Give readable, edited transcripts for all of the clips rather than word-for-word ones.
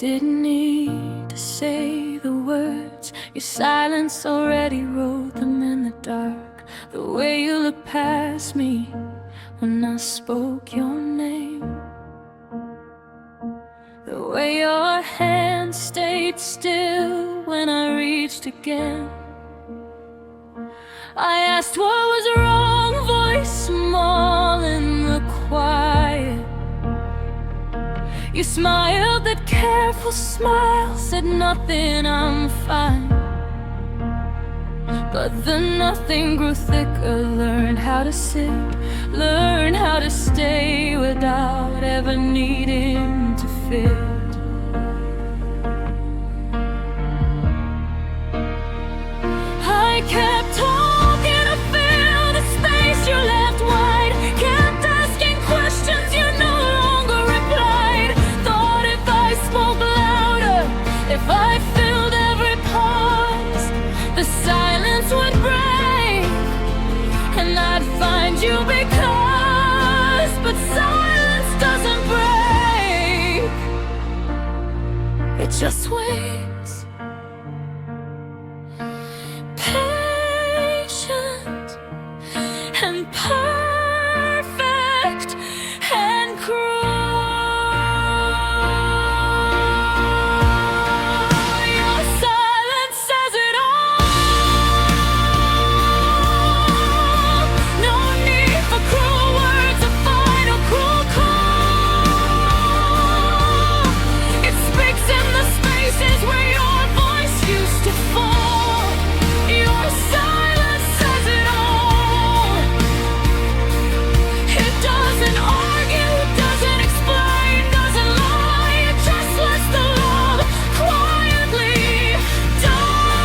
didn't need to say the words. Your silence already wrote them in the dark. The way you looked past me when I spoke your name, the way your hand stayed still when I reached again. I asked what was wrong, voice small in the quiet. You smiled that careful smile, said nothing, I'm fine. But the nothing grew thicker. Learned how to sit, learned how to stay without ever needing to fit. I kept talking to fill the space you left wide. Kept asking questions you no longer replied. Thought if I spoke louder, if I filled every pause, the silence would break and I'd find you because, but silence doesn't break, it just waits. Patient and perfect and cruel. Your silence says it all. No need for cruel words, a final cruel call. It speaks in the spaces where your voice used to fall. Your silence says it all. It doesn't argue, doesn't explain, doesn't lie. It just lets the love quietly die.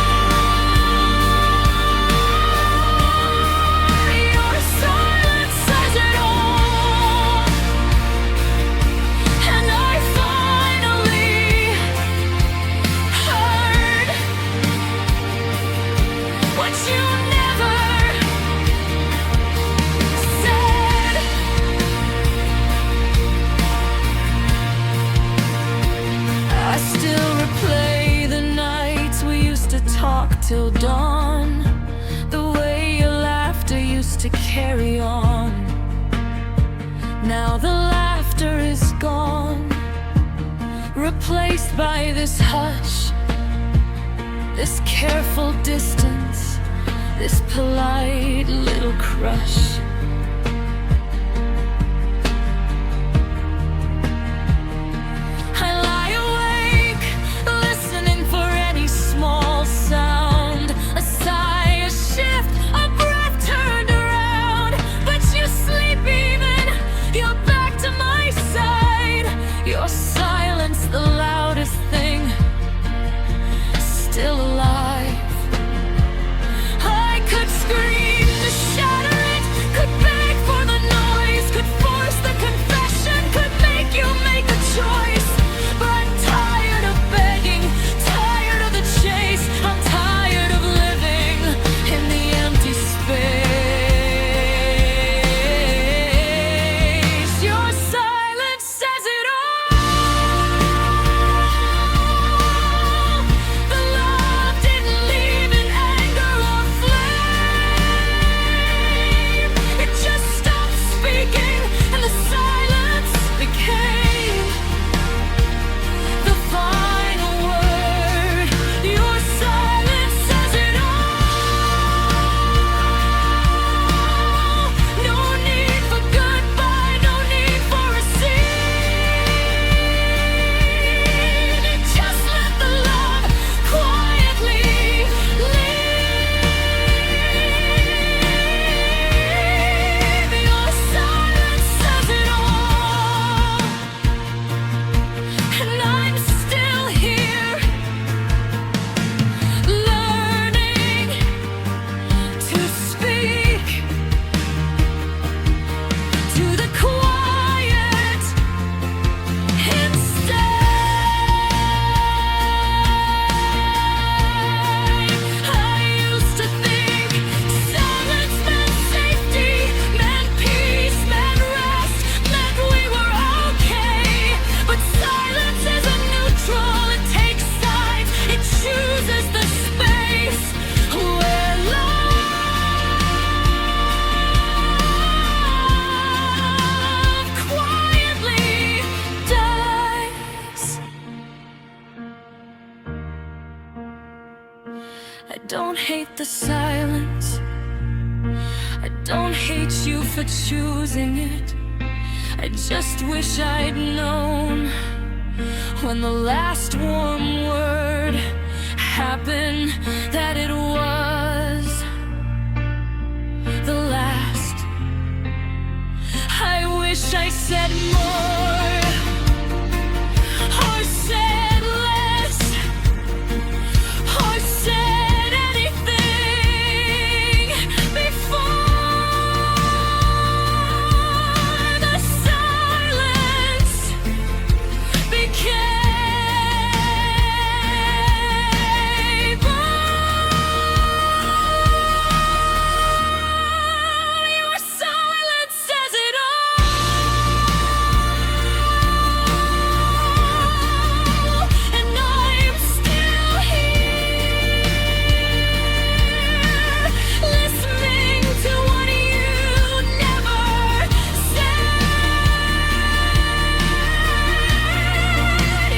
Your silence says it all. And I finally heard what you never said. I still replay the nights we used to talk till dawn, the way your laughter used to carry on. Now the laughter is gone, replaced by this hush, this careful distance, this polite little crush. I lie awake, listening for any small sound, a sigh, a shift, a breath turned around. But you sleep even, you're back to my side. Your silence, the loudest thing, still alive. I could scream to shatter it, could I don't hate the silence. I don't hate you for choosing it. I just wish I'd known when the last warm word happened that it was the last. I wish I said more or said less or said anything before the silence became your silence says it all, and I'm still here, listening to what you never said.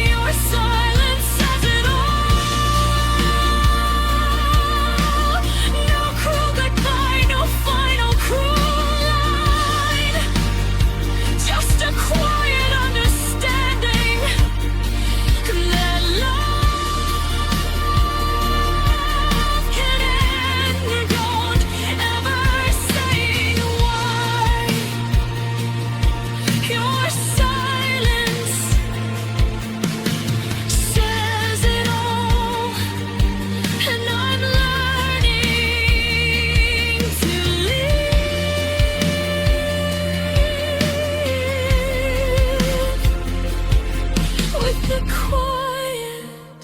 Your silence says it all. No cruel goodbye, no final cruel line, just a quiet understanding that love can end. Don't ever say why. Your silence says it all, and I'm learning to live with the quiet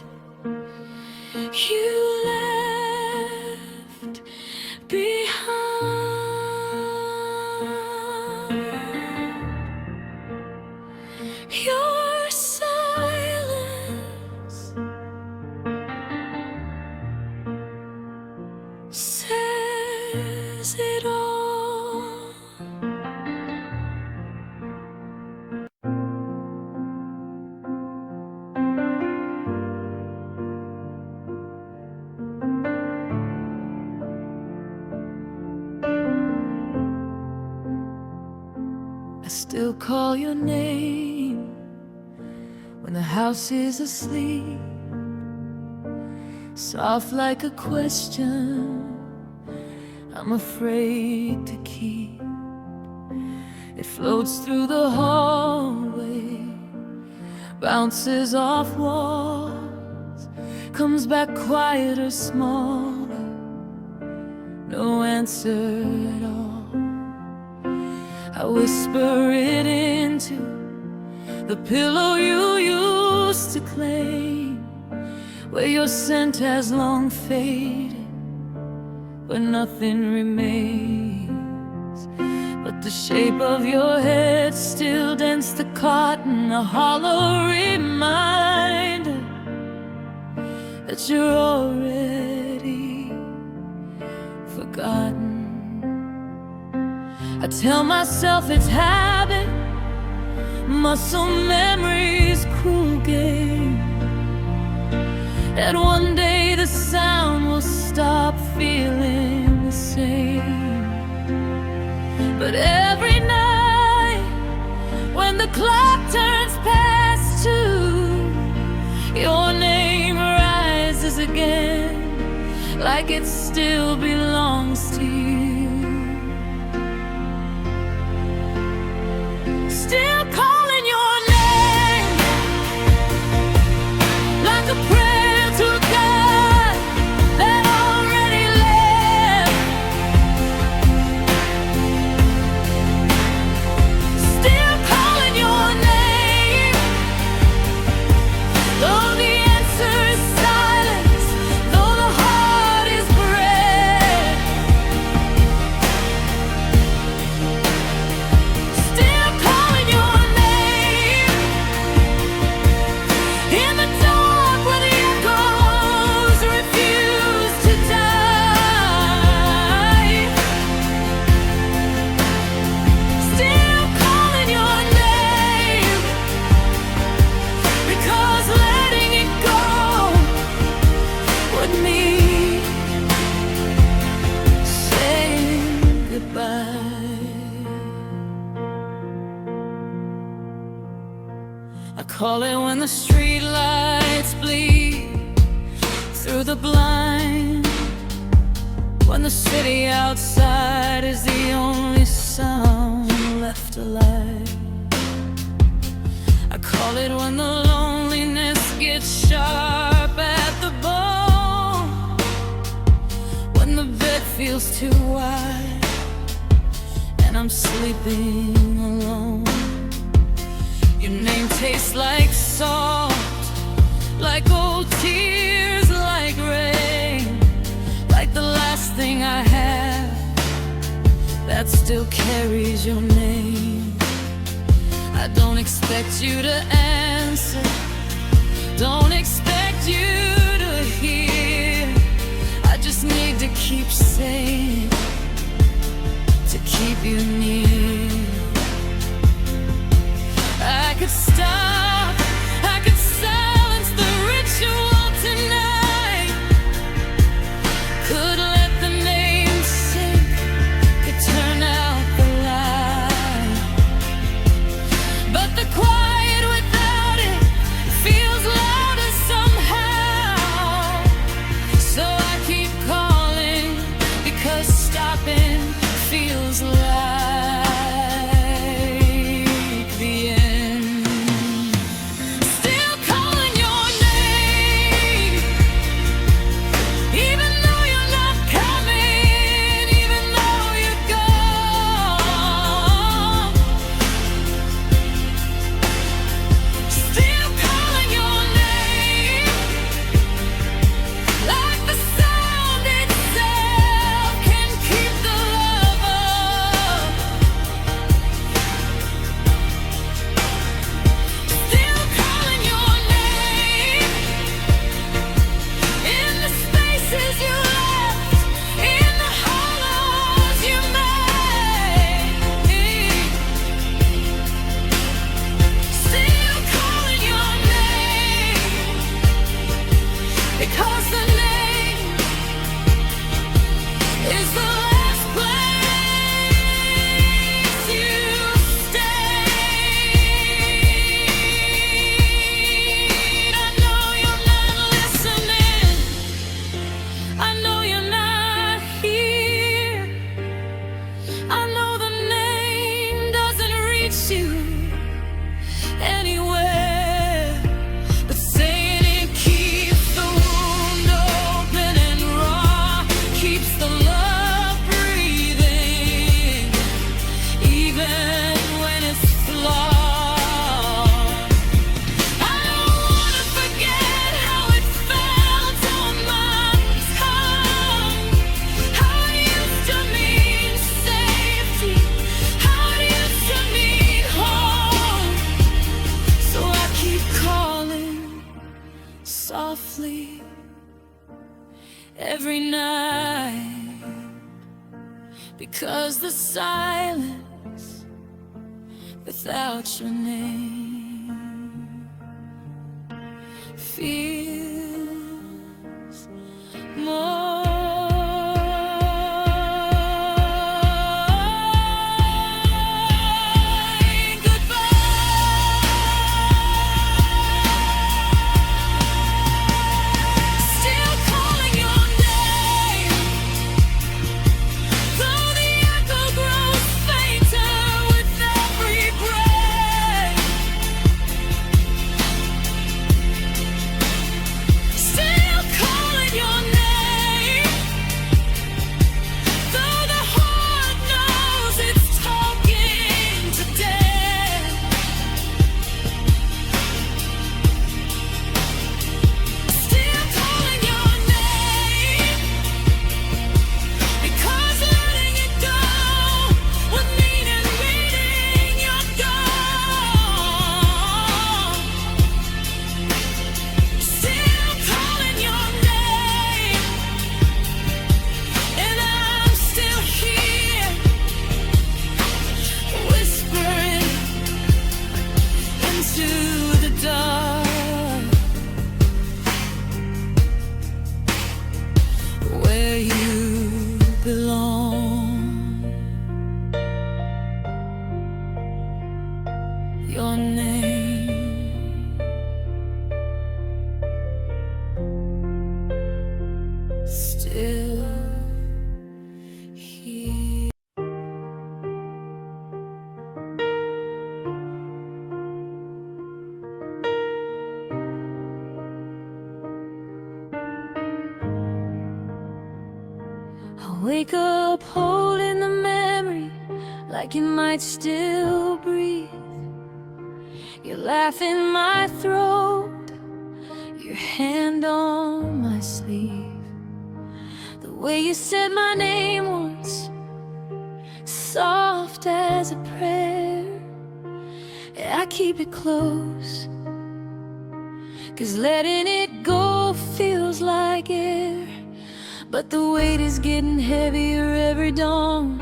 you left behind. Your silence says it all. I still call your name when the house is asleep, soft like a question I'm afraid to keep. It floats through the hallway, bounces off walls, comes back quieter, smaller, no answer at all. I whisper it into the pillow you used to claim, where your scent has long faded, but nothing remains but the shape of your head still dents the cotton, a hollow reminder that you're already forgotten. I tell myself it's habit, muscle memory's cruel game, that one day the sound will stop feeling the same. But every night when the clock turns past 2, your name rises again, like it still belongs to you. Still calling your name like a prayer to a God that already left. Still calling your name, though the answer is silence, though the heart is bred. call it when the street lights bleed through the blind, when the city outside is the only sound left alive. I call it when the loneliness gets sharp at the bone, when the bed feels too wide and I'm sleeping alone. Your name tastes like salt, like old tears, like rain, like the last thing I have that still carries your name. I don't expect you to answer, don't expect you to hear. I just need to keep saying, to keep you near. I could stop, I could silence the ritual tonight, could let the name sink, could turn out the light, but the quiet without it feels louder somehow. So I keep calling, because stopping feels like the end. Still calling your name, even though you're not coming, even though you're gone. Still calling your name, like the sound itself can keep the love up. Still calling your name, in the spaces you left, in the hollows you made. Still calling your name, because the name is the last place you stayed. I know you're not listening, I know you're not here, I know the name doesn't reach you anywhere, but saying it keeps the wound open and raw, keeps the love breathing, even when it's flawed. I don't wanna forget how it felt on my tongue, how it used to mean safety, how it used to mean home. So I keep calling softly every night, because the silence without your name feels more. Still calling your name, though the echo grows fainter with every breath. wake up holding the memory like it might still breathe. Your laugh in my throat, your hand on my sleeve. The way you said my name once, soft as a prayer. I keep it close, 'cause letting it go feels like air. But the weight is getting heavier every dawn.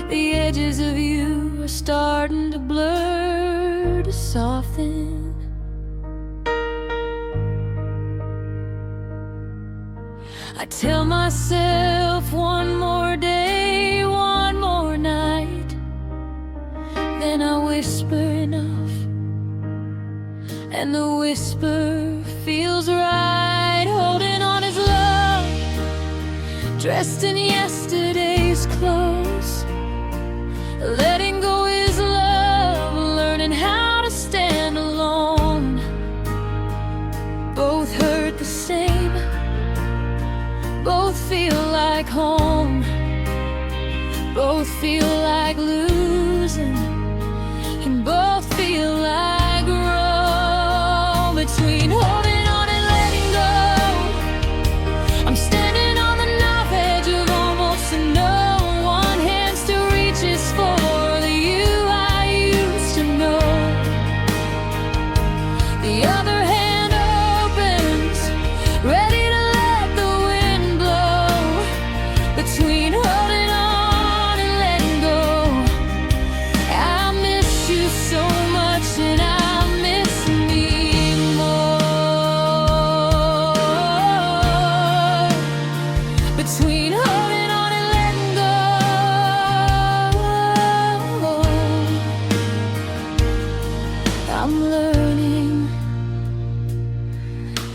The edges of you are starting to blur, to soften. I tell myself one more day, one more night. Then I whisper enough, and the whisper feels right. Holding on his love, dressed in yesterday's clothes. Letting go is love, learning how to stand alone. Both hurt the same, both feel like home. Both feel like losing, and both feel like growing. Between holding on and letting go, I'm standing on the knife edge of almost to no. One hand still reaches for the you I used to know. The other hand opens, ready to let the wind blow. Between holding on and letting go, I miss you so much, and I miss me more. Between holding on and letting go, I'm learning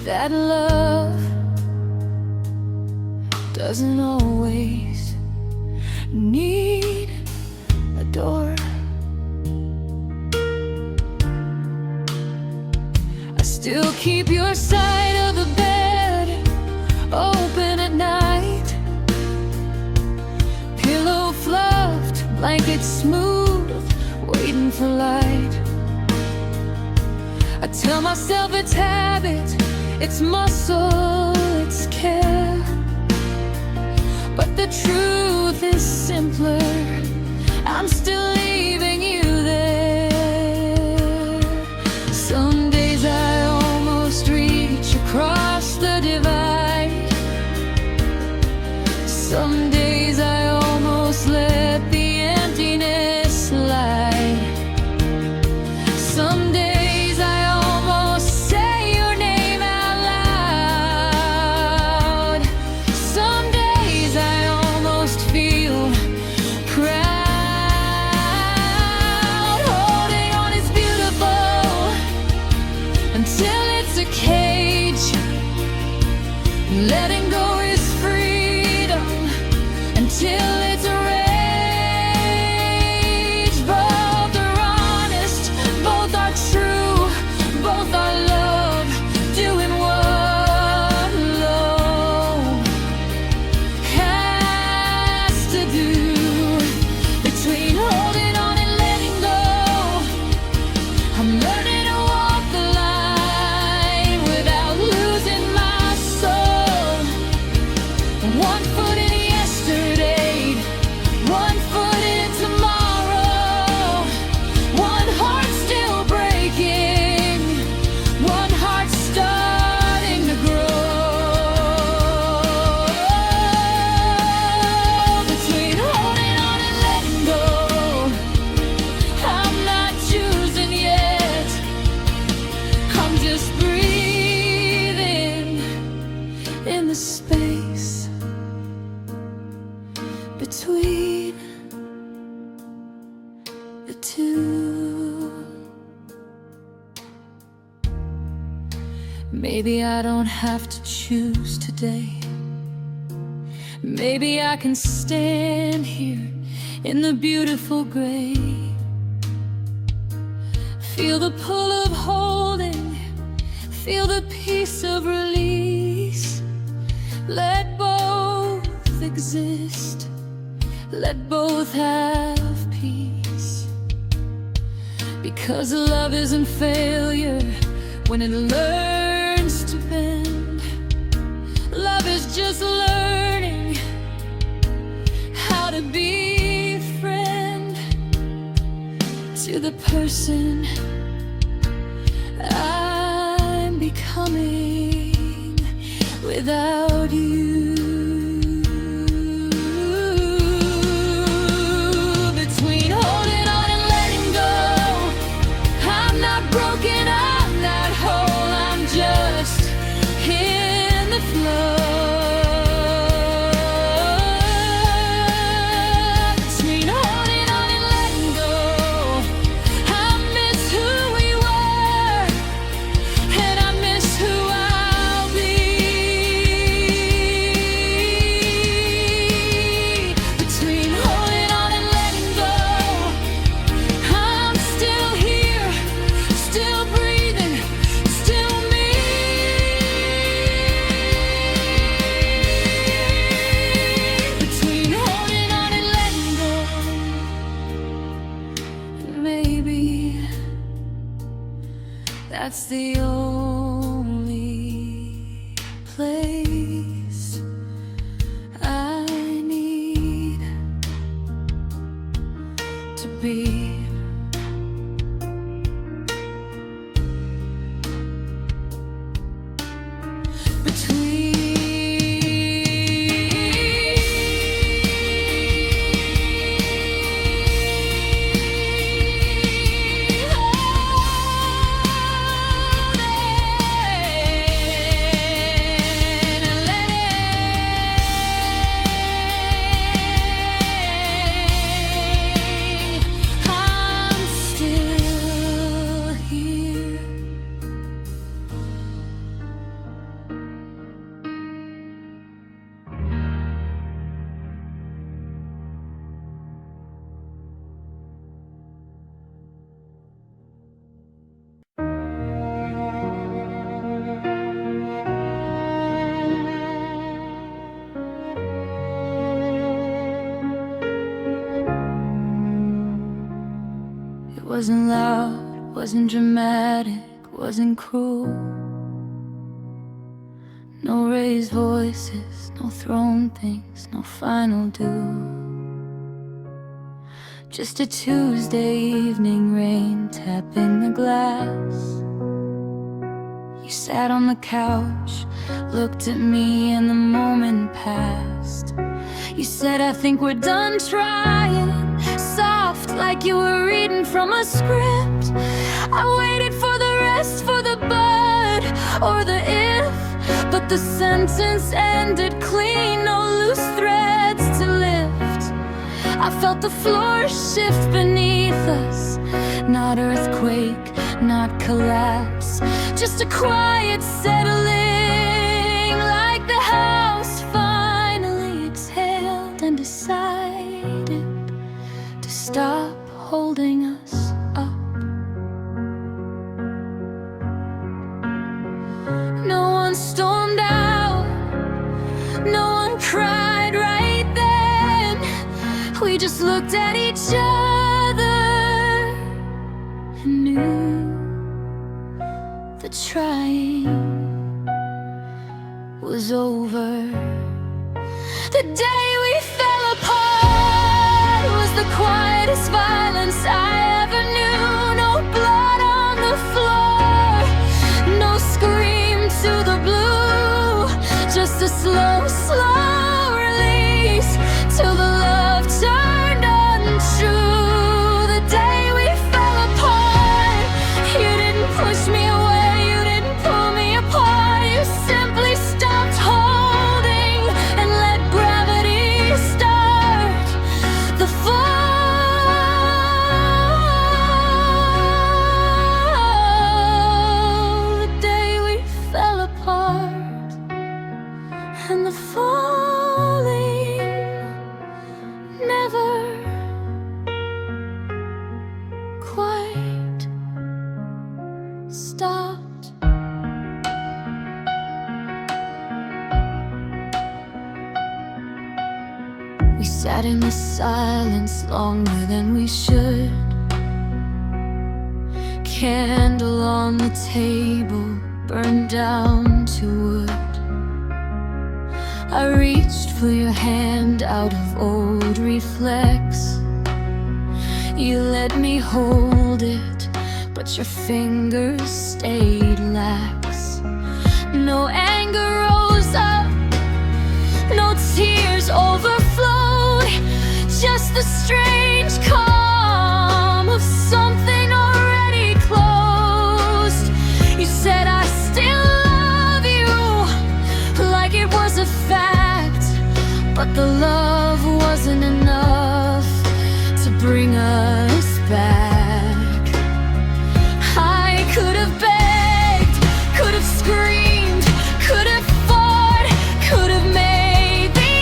that love doesn't always need a door. I still keep your side of the bed open at night. Pillow fluffed, blanket smooth, waiting for light. I tell myself it's habit, it's muscle, it's care. But the truth is simpler, I'm still leaving you there. Some days I almost reach across the divide. Some days I almost let the emptiness slide. Some days I almost say your name out loud. Some days I almost feel proud. Holding on is beautiful until it's a cage. Letting go is freedom until it's a rage. Both are honest, both are true, both are love, doing what love has to do. Between holding on and letting go, I'm learning to walk the line without losing my soul. One foot in yesterday, one foot in tomorrow. One heart still breaking, one heart starting to grow. Between holding on and letting go, I'm not choosing yet. I'm just breathing in the space between the two. Maybe I don't have to choose today. Maybe I can stand here in the beautiful gray. Feel the pull of holding, feel the peace of release. Let both exist. resist. Let both have peace, because love isn't failure when it learns to bend. Love is just learning how to be a friend to the person I'm becoming without you. Between holding on and letting go, I'm not broken, I'm not whole, I'm just in the flow. Between holding on and letting go, I miss who we were, and I miss who I'll be. Between holding on and letting go, I'm still here, still breathing, still me. Between holding on and letting go, and maybe that's the only place I need to be. I'm still here. It wasn't loud, wasn't dramatic, wasn't cruel. No raised voices, no thrown things, no final due. Just a Tuesday evening, rain tapping the glass. You sat on the couch, looked at me, and the moment passed. You said, I think we're done trying. Soft, like you were reading from a script. I waited for the rest, for the but or the if, but the sentence ended clean, no loose threads to lift. I felt the floor shift beneath us. Not earthquake, not collapse, just a quiet settling, like the house finally exhaled and decided to stop holding us up. No one stormed out, no one cried right then. We just looked at each other and knew the trying was over. The day we fell apart was the quietest violence I ever knew. No blood on the floor, no scream to the blue, just a slow, slow release till the love turned untrue. The day we fell apart, you didn't push me away, you didn't pull me apart, you simply stopped holding and let gravity start the fall. The day we fell apart, and the falling never quite stopped. We sat in the silence longer than we should. Candle on the table, burned down to wood. I reached for your hand out of old reflex. You let me hold it, but your fingers stayed lax. No anger rose up, no tears overflowed, just the strange calm of something already closed. You said I still love you, like it was a fact, but the love wasn't enough to bring us back. I could have begged, could have screamed, could have fought, could have made the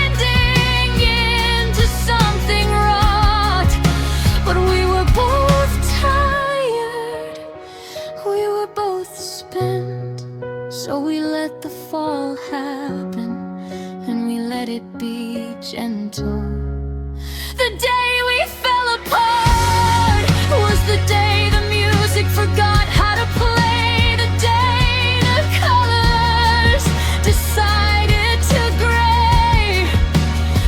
ending into something wrought. But we were both tired, we were both spent. So we let the fall happen, and we let it be gentle. The day we fell apart was the day the music forgot how to play. The day the colors decided to gray.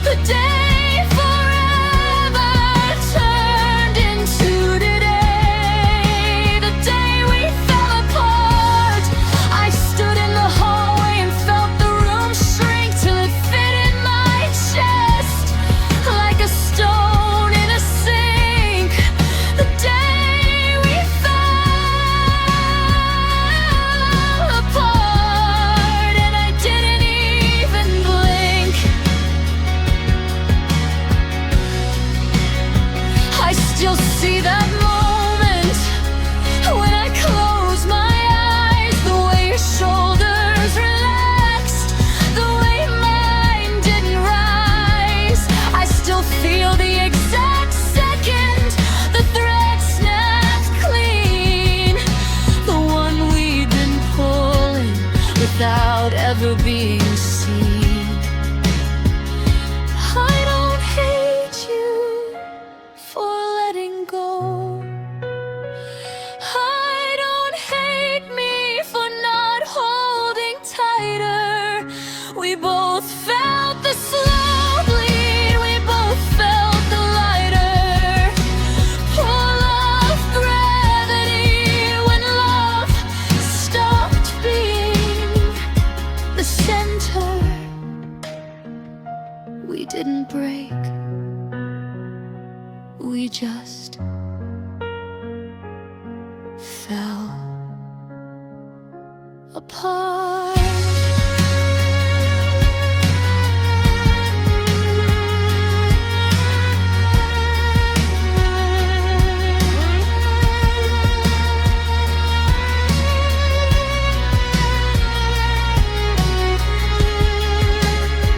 The day forever turned into today. The day we fell apart, I stood in the hallway and felt the room shrink till it fit in my chest like a stone in a sink. The day we fell apart, and I didn't even blink. I still see that moment when I close my eyes, the way your shoulders relaxed, the way mine didn't rise. I still feel the exact second the thread snapped clean, the one we'd been pulling without ever being seen. I don't hate you for letting go. I don't hate me for not holding tighter. We both felt the slow bleed, we both felt the lighter pull of gravity when love stopped being the center. We didn't break, we just fell apart.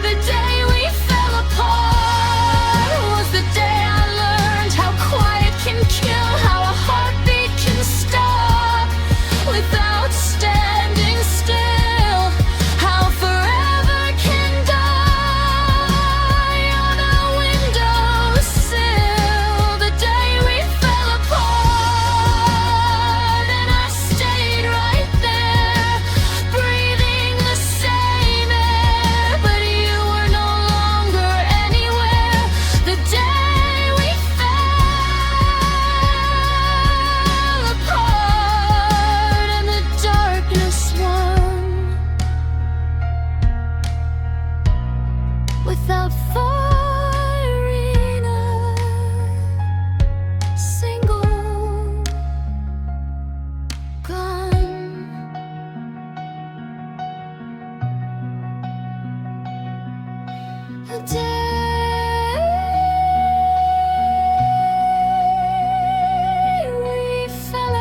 The day we fell apart was the day I learned how quiet can kill, how a heartbeat can stop without standing still, how forever can die on a windowsill. The day we fell apart, and I stayed right there, breathing the same air, but you were no longer anywhere. The day we fell apart, and the darkness won without firing a single gun. The day we fell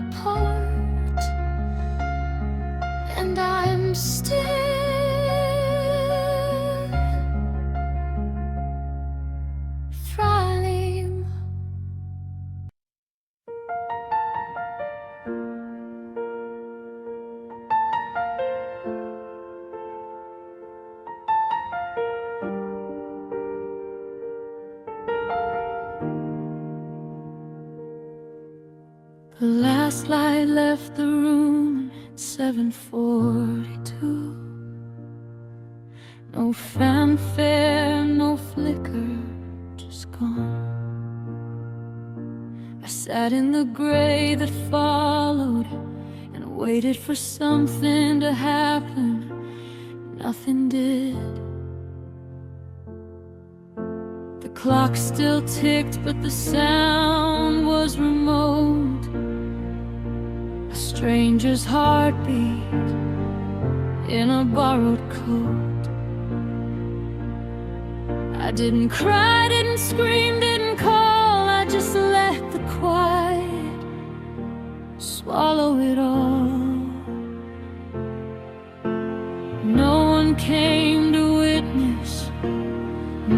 apart, and I'm still thrilling. left the room at 7:42. No fanfare, no flicker, just gone. I sat in the gray that followed and waited for something to happen. Nothing did. The clock still ticked, but the sound was remote. A stranger's heartbeat in a borrowed coat. I didn't cry, didn't scream, didn't call. I just let the quiet swallow it all. No one came to witness,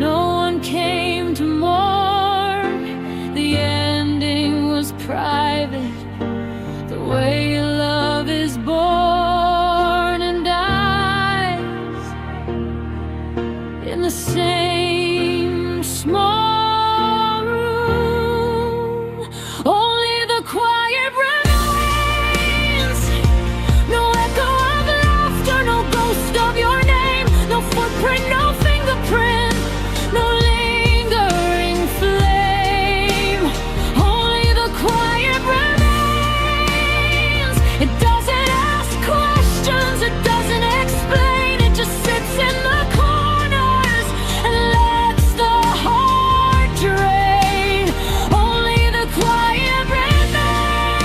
no one came to mourn. The ending was private, the way love is born and dies in the same small room. Only the quiet remains. No echo of laughter, no ghost of your name, no footprint, no fingerprint, no lingering flame. Only the quiet remains. It doesn't ask questions, it doesn't explain. It just sits in the corners and lets the heart drain. Only the quiet remains.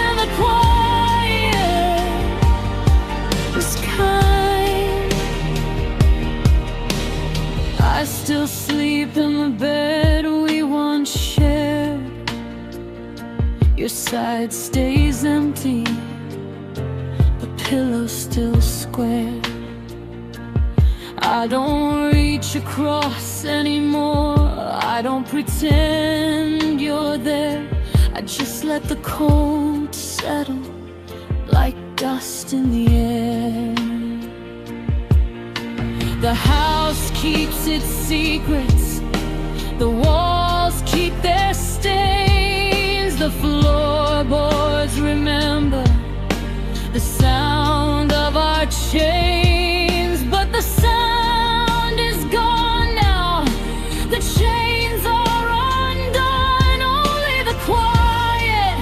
And the quiet is kind. I still sleep in the bed we once shared. Your side stays empty, the pillow's still square. I don't reach across anymore. I don't pretend you're there. I just let the cold settle like dust in the air. The house keeps its secrets, the walls keep their stains, the floorboards remember the sound of our chains. But the sound is gone now, the chains are undone. Only the quiet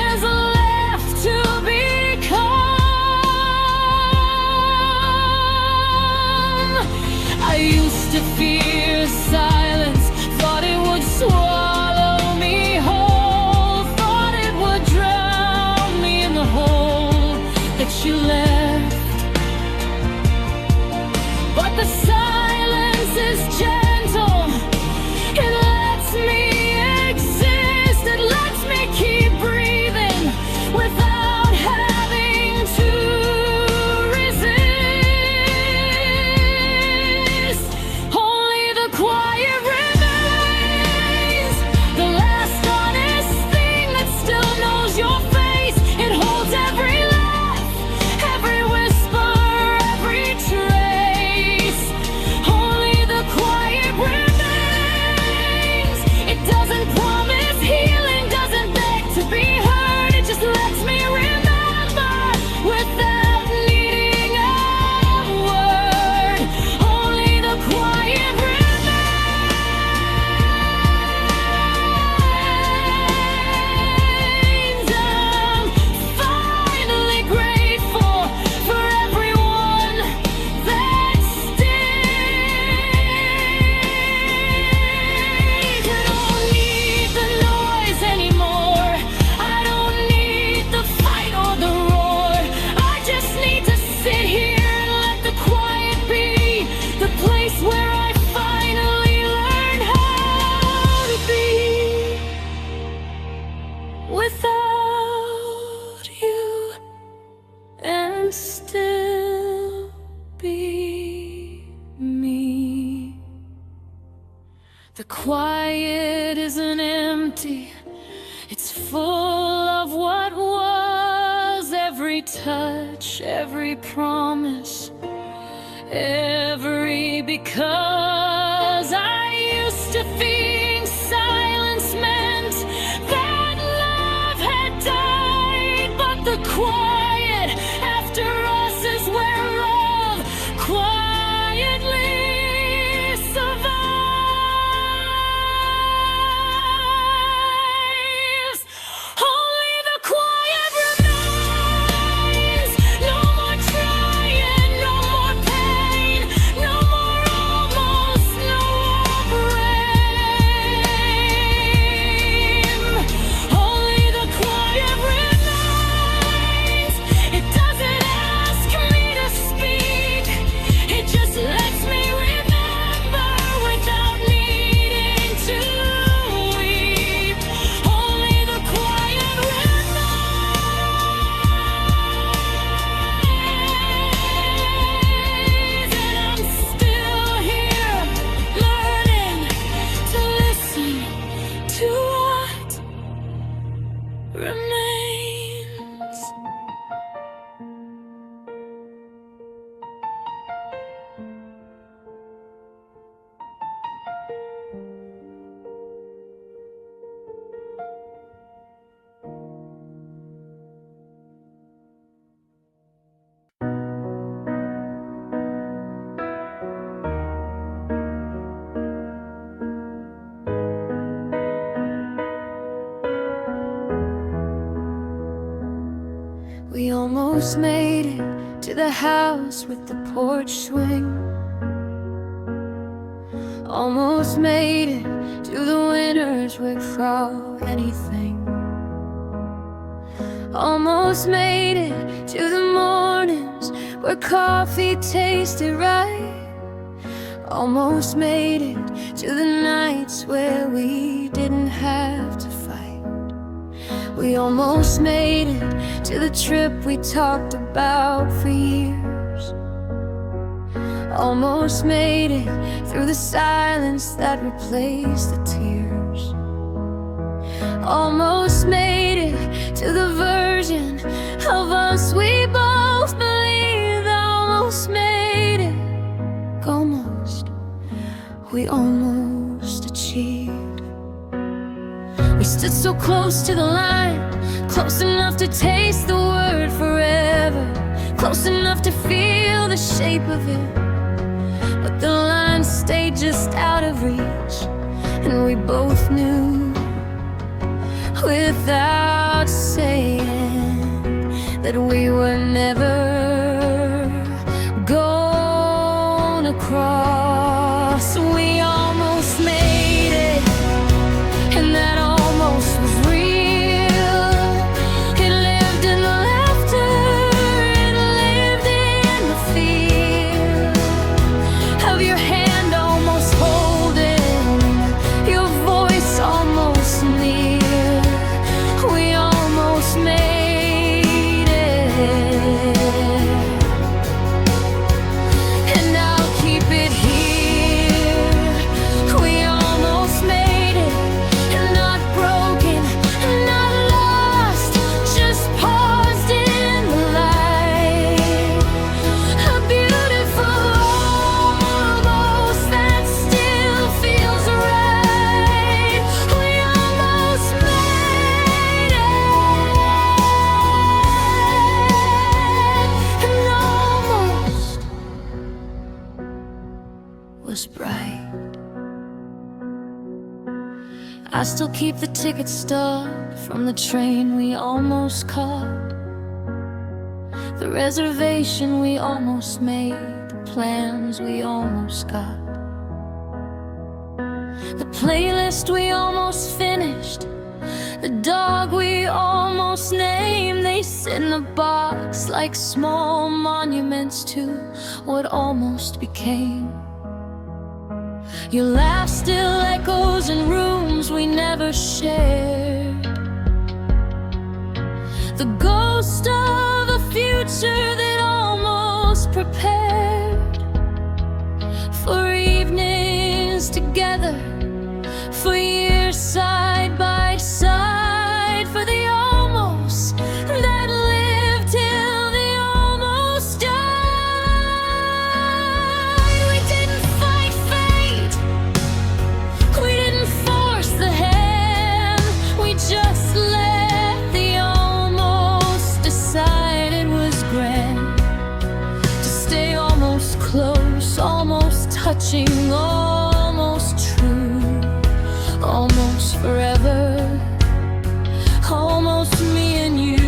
is left to become. I used to fear silence, thought it would swallow me whole, thought it would drown me in the hole that you left. But the silence is gentle, it lets me exist, it lets me keep breathing without having to resist. Only the quiet remains, the last honest thing that still knows your face. It holds every laugh, every whisper, every trace. Only the quiet remains. It doesn't promise healing, doesn't beg to be heard. It just lets me remember without needing a word. Only the quiet remains. I'm finally grateful for everyone that stayed. I don't need the noise anymore. I don't need the fight or the roar. I just need to sit here and let the quiet be the place where I finally learn how to be without you and still be me. The quiet isn't empty, it's full of what was. Every touch, every promise, every because I used almost made it to the house with the porch swing. Almost made it to the winters without anything. Almost made it to the mornings where coffee tasted right. Almost made it to the nights where we didn't have to fight. We almost made it to the trip we talked about for years. Almost made it through the silence that replaced the tears. Almost made it to the version of us we both believed. Almost made it. Almost. We almost achieved. We stood so close to the line, close enough to taste the word forever, close enough to feel the shape of it. But the line stayed just out of reach, and we both knew without saying that we were never gonna cross. We almost made it, and that almost was real. It lived in the laughter, it lived in the fear of your hand almost holding, your voice almost near. We almost made it, and I'll keep it here. We almost made it, not broken, not lost, just paused in the light. A beautiful almost that still feels right. We almost made it, and almost was bright. I still keep the ticket stub from the train we almost caught, the reservation we almost made, the plans we almost got, the playlist we almost finished, the dog we almost named. They sit in a box like small monuments to what almost became. Your laugh still echoes in rooms we never shared, the ghost of a future that almost prepared for evenings together, for years side by side, for the almost that lived till the almost died. We didn't fight fate, we didn't force the hand, we just let the almost decide it was grand to stay almost close, almost touching, almost true, almost forever, almost me and you.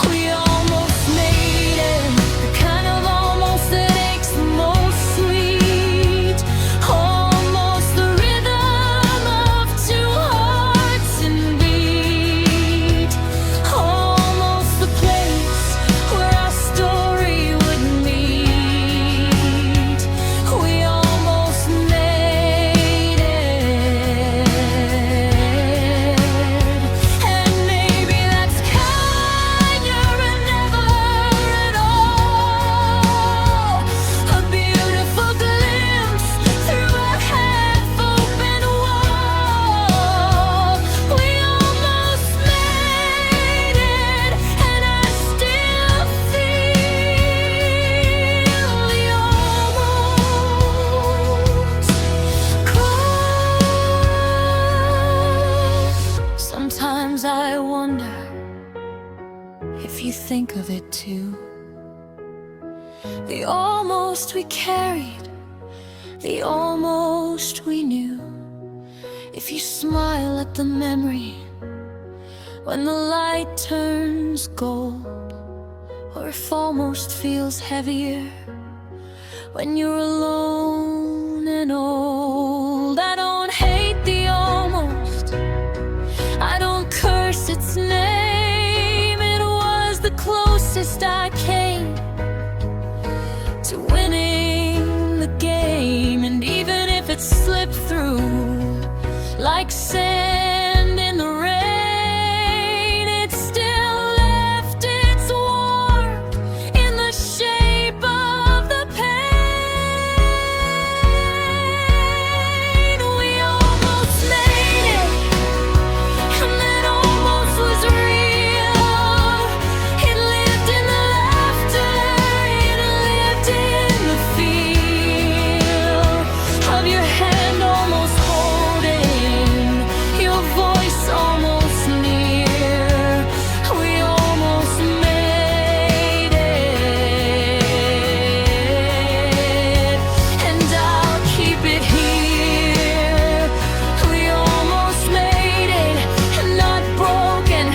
We almost made it, the kind of almost that aches the most sweet, almost the rhythm of two hearts in beat, almost the place where our story would meet. We almost made it, and maybe that's kinder and never at all. A beautiful glimpse through a half-open wall. We almost made it, and I still feel the almost cross. Sometimes I wonder if you think of it too. The almost we carried, the almost we knew. If you smile at the memory when the light turns gold, or if almost feels heavier when you're alone and old. I don't hate the almost, I don't curse its name. It was the closest I came to winning the game. And even if it slipped through like sand in the rain, it still left its warmth in the shape of the pain. We almost made it, and that almost was real. It lived in the laughter, it lived in the feel of your hand almost holding, your voice almost near. We almost made it, and I'll keep it here. We almost made it, not broken,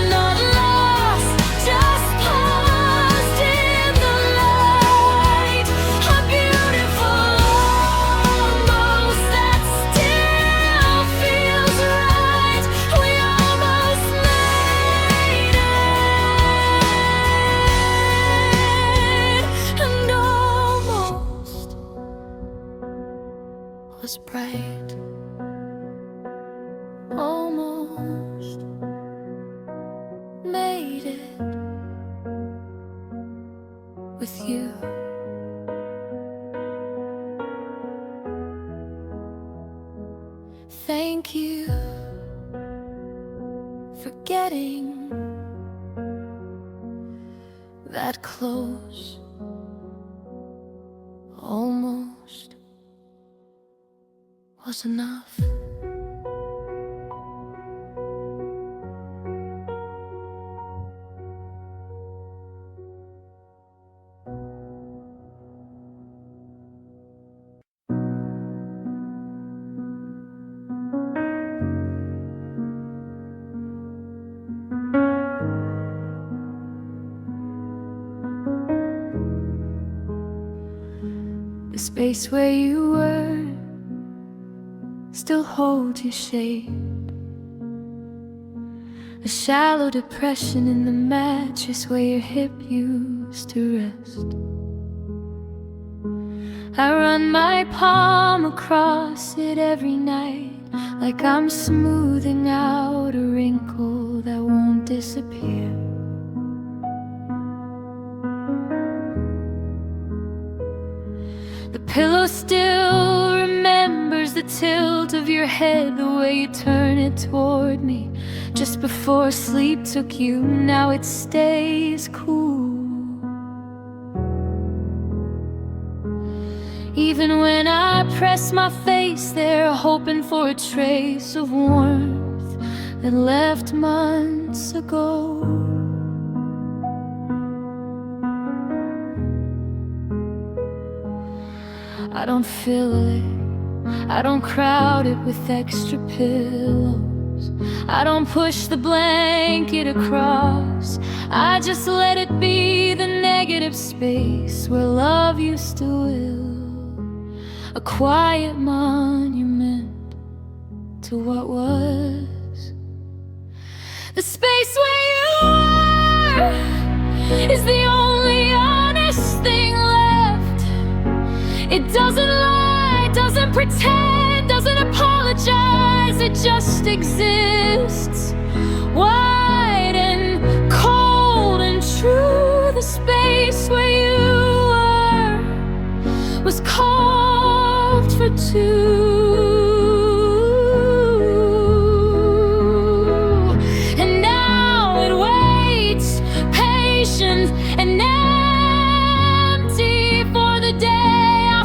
not lost, just paused in the light. A beautiful almost that still feels right. We almost made it, and almost was bright. Almost made it with you. Thank you for getting that close. Almost was enough. The space where you were still holds your shape. A shallow depression in the mattress where your hip used to rest. I run my palm across it every night, like I'm smoothing out a wrinkle that won't disappear. The pillow still remembers the tilt of your head, the way you turn it toward me just before sleep took you. Now it stays cool, even when I press my face there, hoping for a trace of warmth that left months ago. I don't fill it, I don't crowd it with extra pillows. I don't push the blanket across, I just let it be the negative space where love used to will, a quiet monument to what was. The space where you are is the only honest thing left. It doesn't lie, doesn't pretend, doesn't apologize. It just exists, wide and cold and true. The space where you were was carved for two. And now it waits, patient and empty, for the day I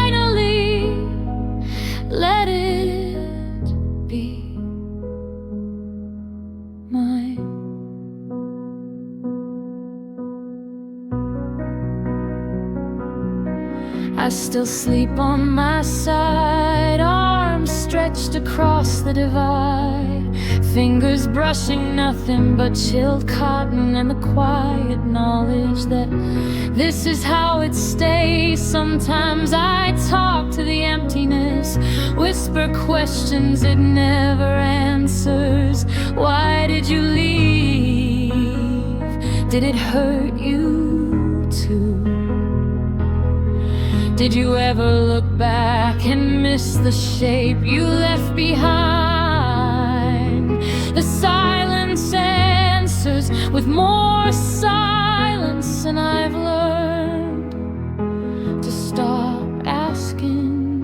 finally let it be mine. I still sleep on my side, arms stretched across the divide, Fingers brushing nothing but chilled cotton, and the quiet knowledge that this is how it stays. Sometimes I talk to the emptiness, whisper questions it never answers. Why did you leave? Did it hurt you too? Did you ever look back and miss the shape you left behind? The silence answers with more silence, and I've learned to stop asking.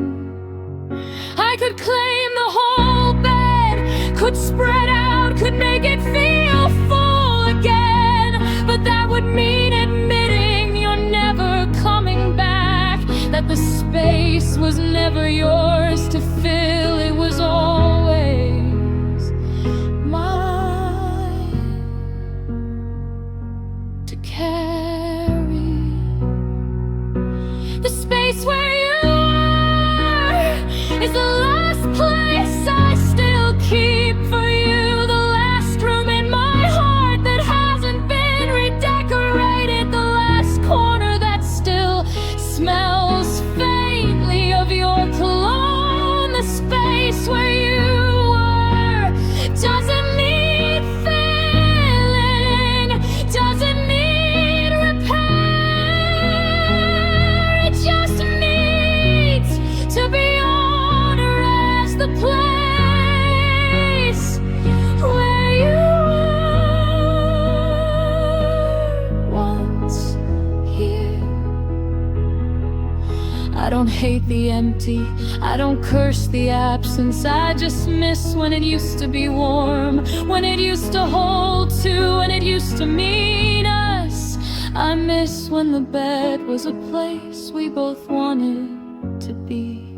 I could claim the whole bed, could spread out, could make it feel full again, but that would mean admitting you're never coming back, that the space was never yours to fill, it was always mine to carry. The space where you are is the last place I still keep for you, the last room in my heart that hasn't been redecorated, the last corner that still smells faintly of your cologne. The space where you were doesn't need filling, doesn't need repair, it just needs to be honored as the place where you were once here. I don't hate the empty, I don't curse the absence, I just miss when it used to be warm, when it used to hold two, when it used to mean us. I miss when the bed was a place we both wanted to be.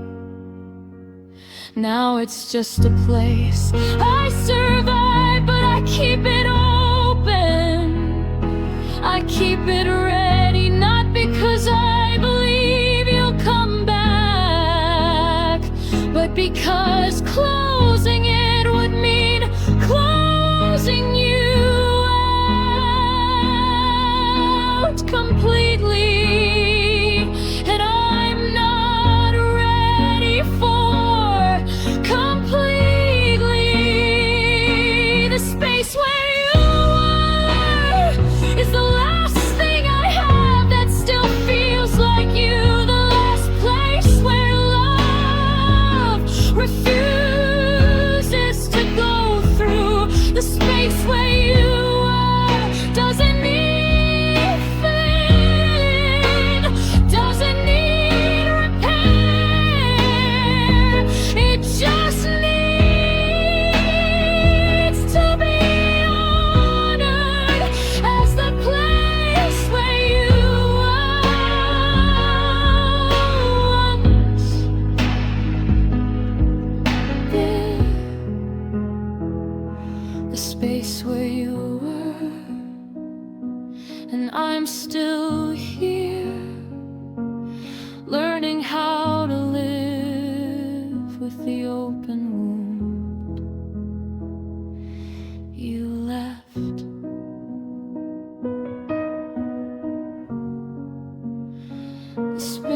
Now it's just a place I survive, but I keep it open, I keep it ready, not because I believe you'll come back, but because closing it would mean closing you out completely, and I'm not ready for completely. The space where you are is the last thing I have that still feels like you, the last place where love refuses to go through. The space where you are doesn't need filling, doesn't need repair, it just needs to be honored as the place where you were once there. The space where you were, and I'm still here, learning how to live with the open wound you left. The space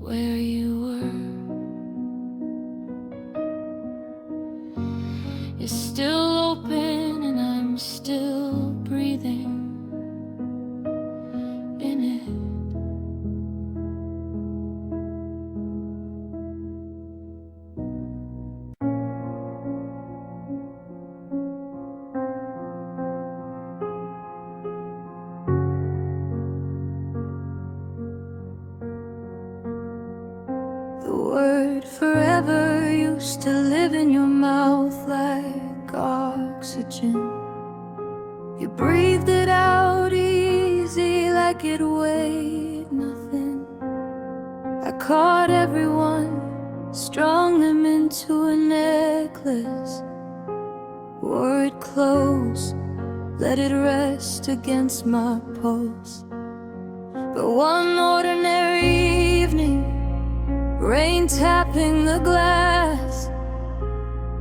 where you were is still open, and I'm still breathing in it. The word forever used to live in your mouth like oxygen. You breathed it out easy like it weighed nothing. I caught everyone, strung them into a necklace, wore it close, let it rest against my pulse. But one ordinary rain tapping the glass.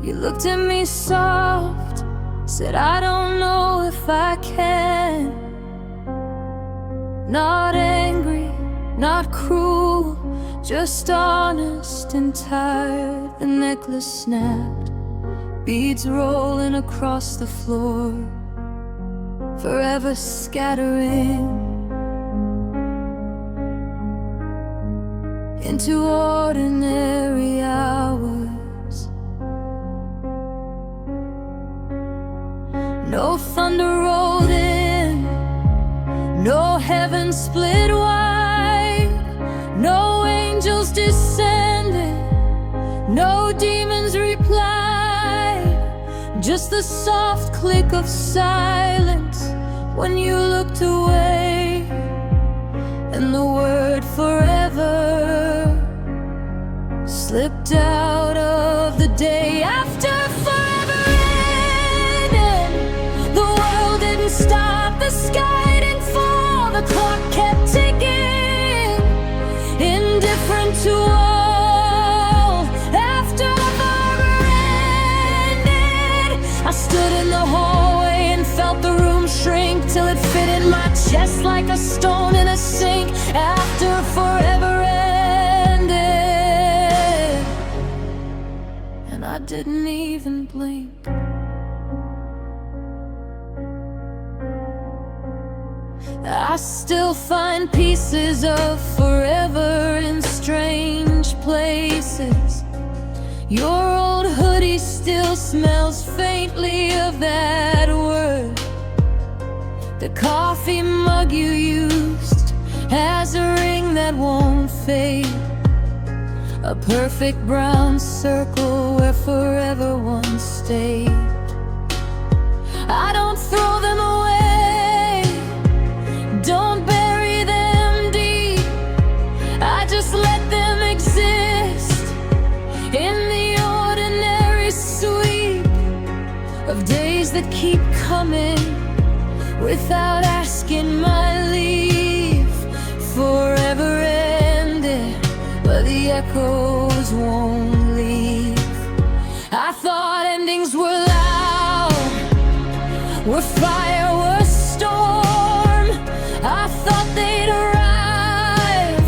You looked at me soft, said I don't know if I can. Not angry, not cruel, just honest and tired. The necklace snapped, beads rolling across the floor, forever scattering into ordinary hours. No thunder rolled in, no heaven split wide, no angels descended, no demons replied. Just the soft click of silence when you looked away, and the word forever slipped out of the day. After forever ended, the world didn't stop, the sky didn't fall, the clock kept ticking, indifferent to all. After forever ended, I stood in the hallway and felt the room shrink till it fit in my chest like a stone in a sink. After forever ended, and I didn't even blink. I still find pieces of forever in strange places. Your old hoodie still smells faintly of that word. The coffee mug you used has a ring that won't fade, a perfect brown circle where forever once stayed. I don't throw them away, don't bury them deep, I just let them exist in the ordinary sweep of days that keep coming without asking my leave. Forever ended, but the echoes won't leave. I thought endings were loud, were fire, were storm. I thought they'd arrive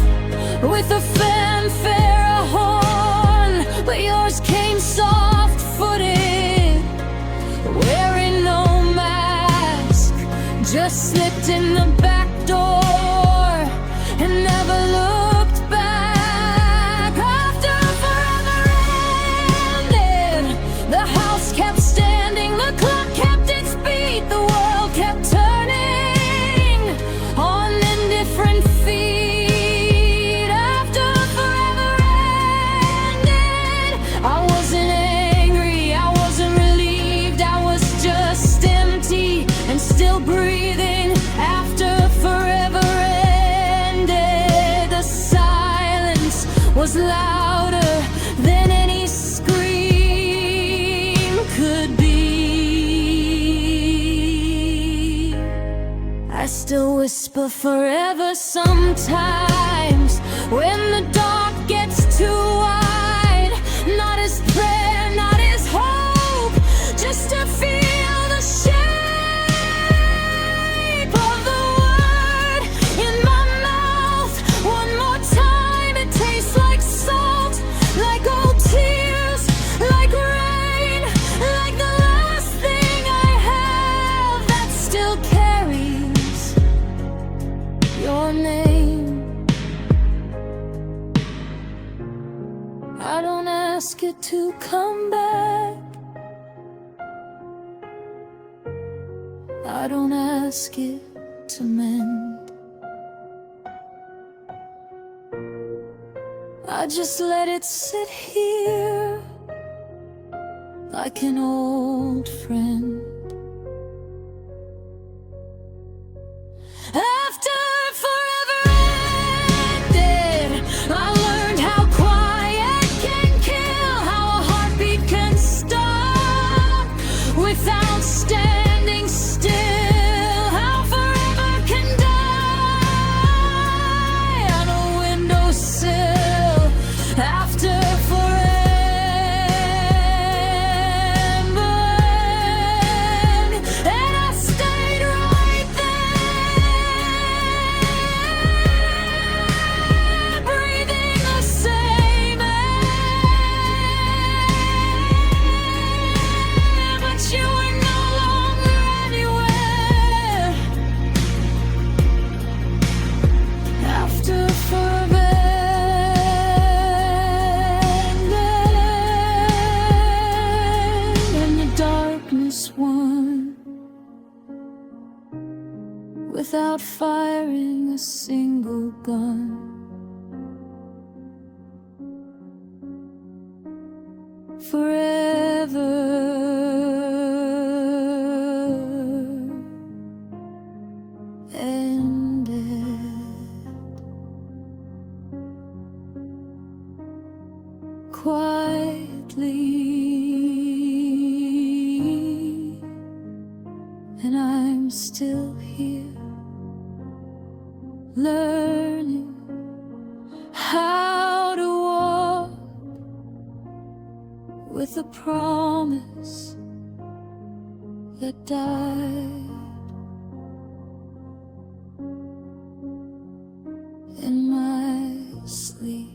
with a fanfare, a horn, but yours came soft-footed, wearing no mask, just slipped in the back door and never looked back. After forever ended, the house kept standing, the clock kept its beat, the world kept turning on indifferent feet. After forever ended, I wasn't angry, I wasn't relieved, I was just empty and still breathing. After forever ended, the silence was louder than any scream could be. I still whisper forever sometimes when the dark gets too wide, not as prayer, not as hope, just to feel the shape of the word in my mouth. One more time, it tastes like salt, like old tears, like rain, like the last thing I have that still carries your name. I don't ask it to come back, I don't ask it to mend, I just let it sit here like an old friend. After forever ended, I learned how quiet can kill, how a heartbeat can stop without standing still, how forever can die on a windowsill. begun. Forever ended. Quietly, and I'm still here, learning how to walk with a promise that died in my sleep.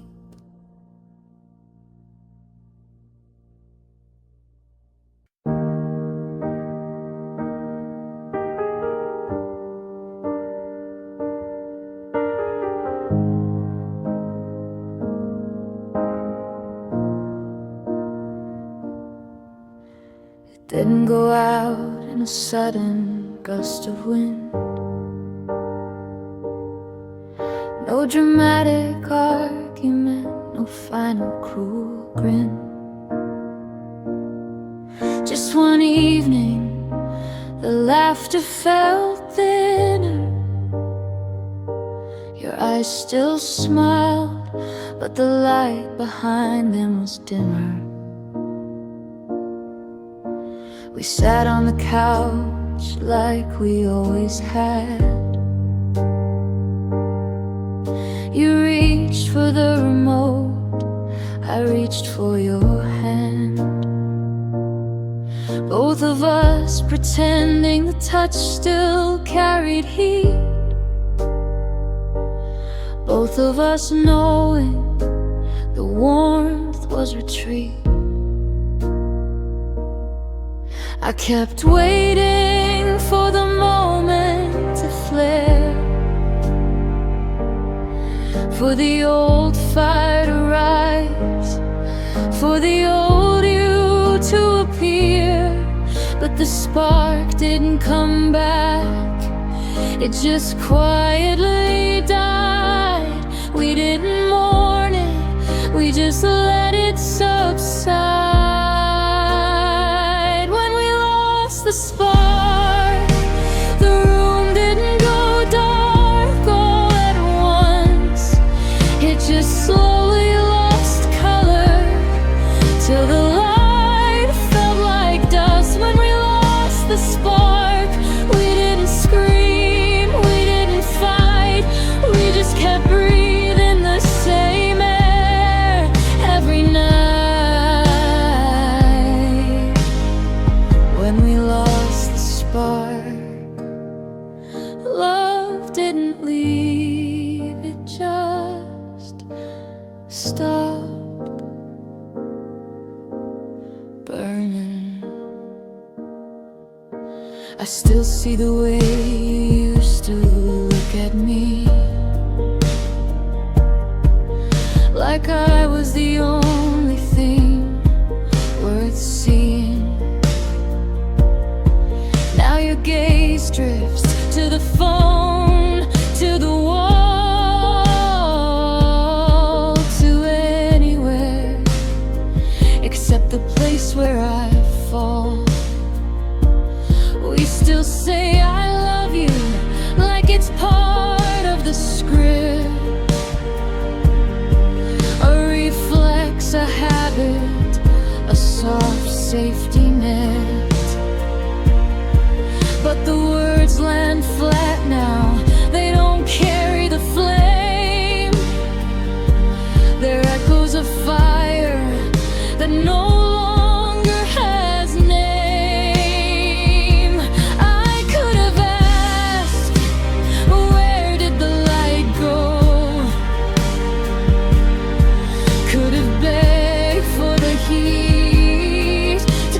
Didn't go out in a sudden gust of wind. No dramatic argument, no final cruel grin. Just one evening, the laughter felt thinner. Your eyes still smiled, but the light behind them was dimmer. We sat on the couch like we always had. You reached for the remote, I reached for your hand. Both of us pretending the touch still carried heat. Both of us knowing the warmth was retreat. I kept waiting for the moment to flare, for the old fire to rise, for the old you to appear. But the spark didn't come back, it just quietly died. We didn't mourn it, we just let it subside. The spark, the room didn't go dark all at once. It just slowly lost color till the light felt like dust. When we lost the spark, we didn't scream, we didn't fight, we just kept breathing the same air every night. When we lost the spark, love didn't leave, it just stopped burning. I still see the way you used to look at me, like I was the only thing worth seeing. Now your gaze drifts to the phone, to the wall, to anywhere except the place where I fall. We still say I love you like it's part of the script, a reflex, a habit, a soft safety net. But the words land flat now, they don't carry the flame. They're echoes of fire that no longer has name. I could have asked, where did the light go? Could have begged for the heat to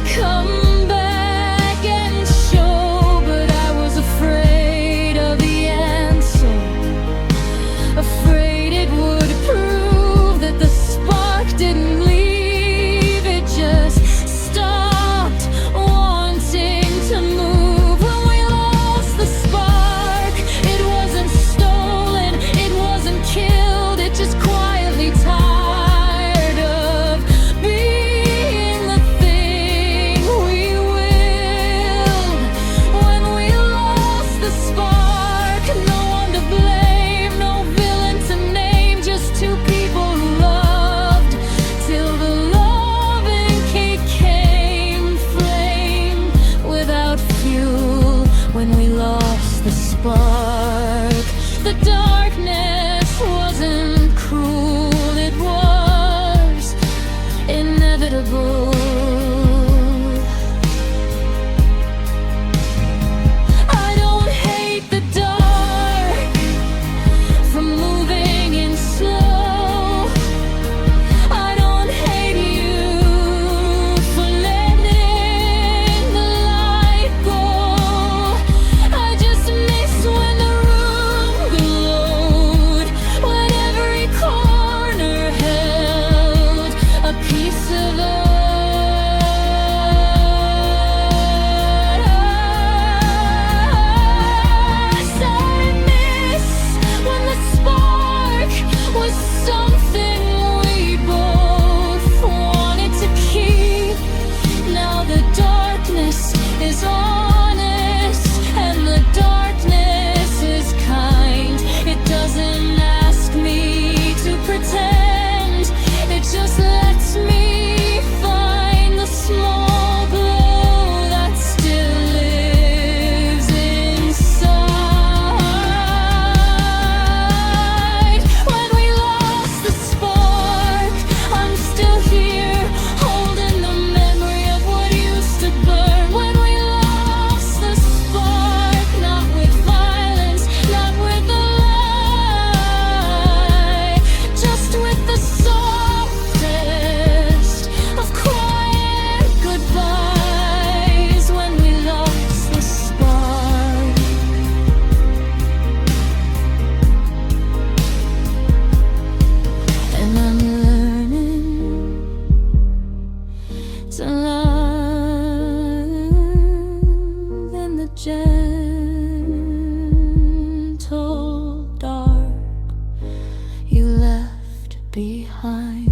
behind.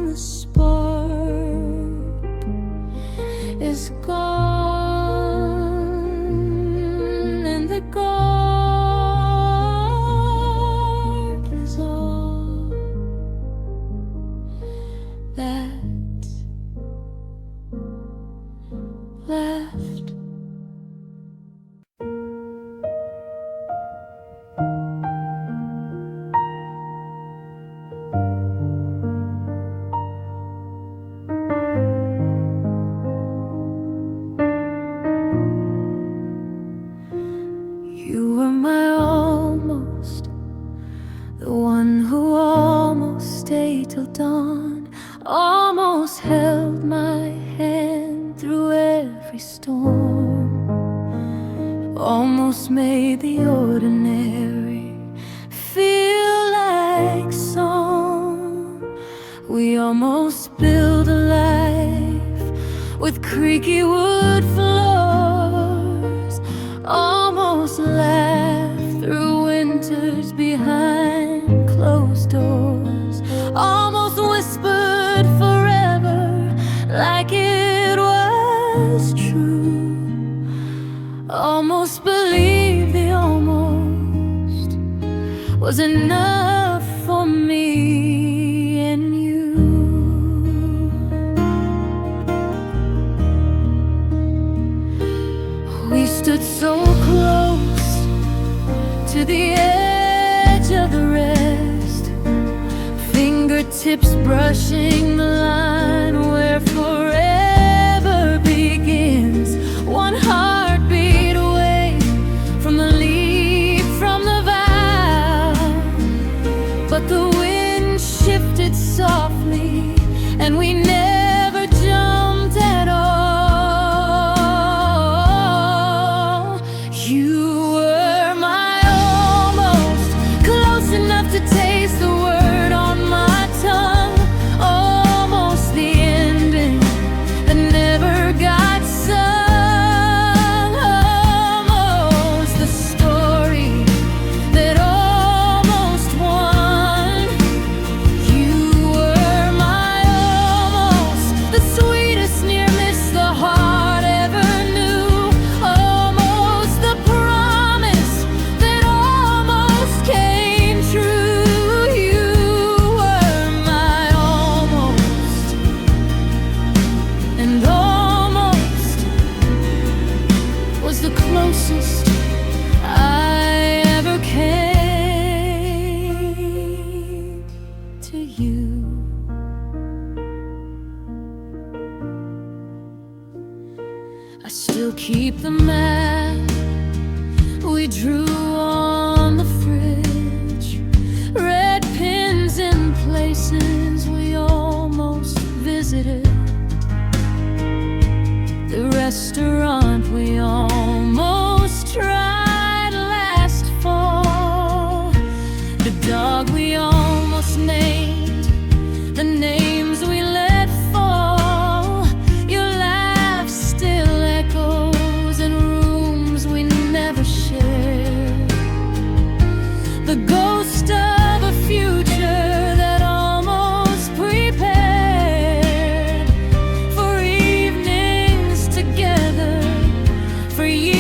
The spark is gone, and the garden is all that's left. You were my almost, the one who almost stayed till dawn, almost held my hand through every storm, almost made the ordinary feel like song. We almost built a life with creaky wood floors, almost laughed through winters behind closed doors, almost whispered forever like it was true, almost believed the almost was enough for me and you. We stood so close to the edge of the rest, fingertips brushing the line where forever begins. One heartbeat away from the leap from the vow, but the wind shifted softly and we never jumped at all. You were my almost, close enough to taste the word on my tongue, almost the ending that never got sung, almost the story that almost won. You were my almost, the sweetest near miss the heart ever knew, almost the promise that almost came true. You were my almost, and almost was the closest I ever came to you. I still keep the map we drew on the fridge, red pins in places we almost visited, the restaurant we almost tried last fall, the dog we almost named, the names we let fall. Your laugh still echoes in rooms we never shared, the ghost of a future that almost prepared for evenings together, for years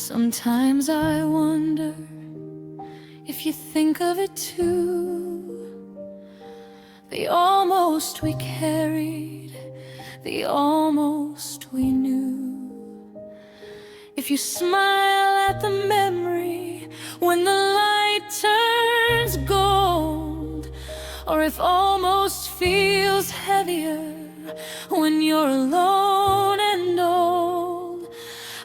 Sometimes I wonder if you think of it too. The almost we carried, the almost we knew. If you smile at the memory when the light turns gold, or if almost feels heavier when you're alone and old.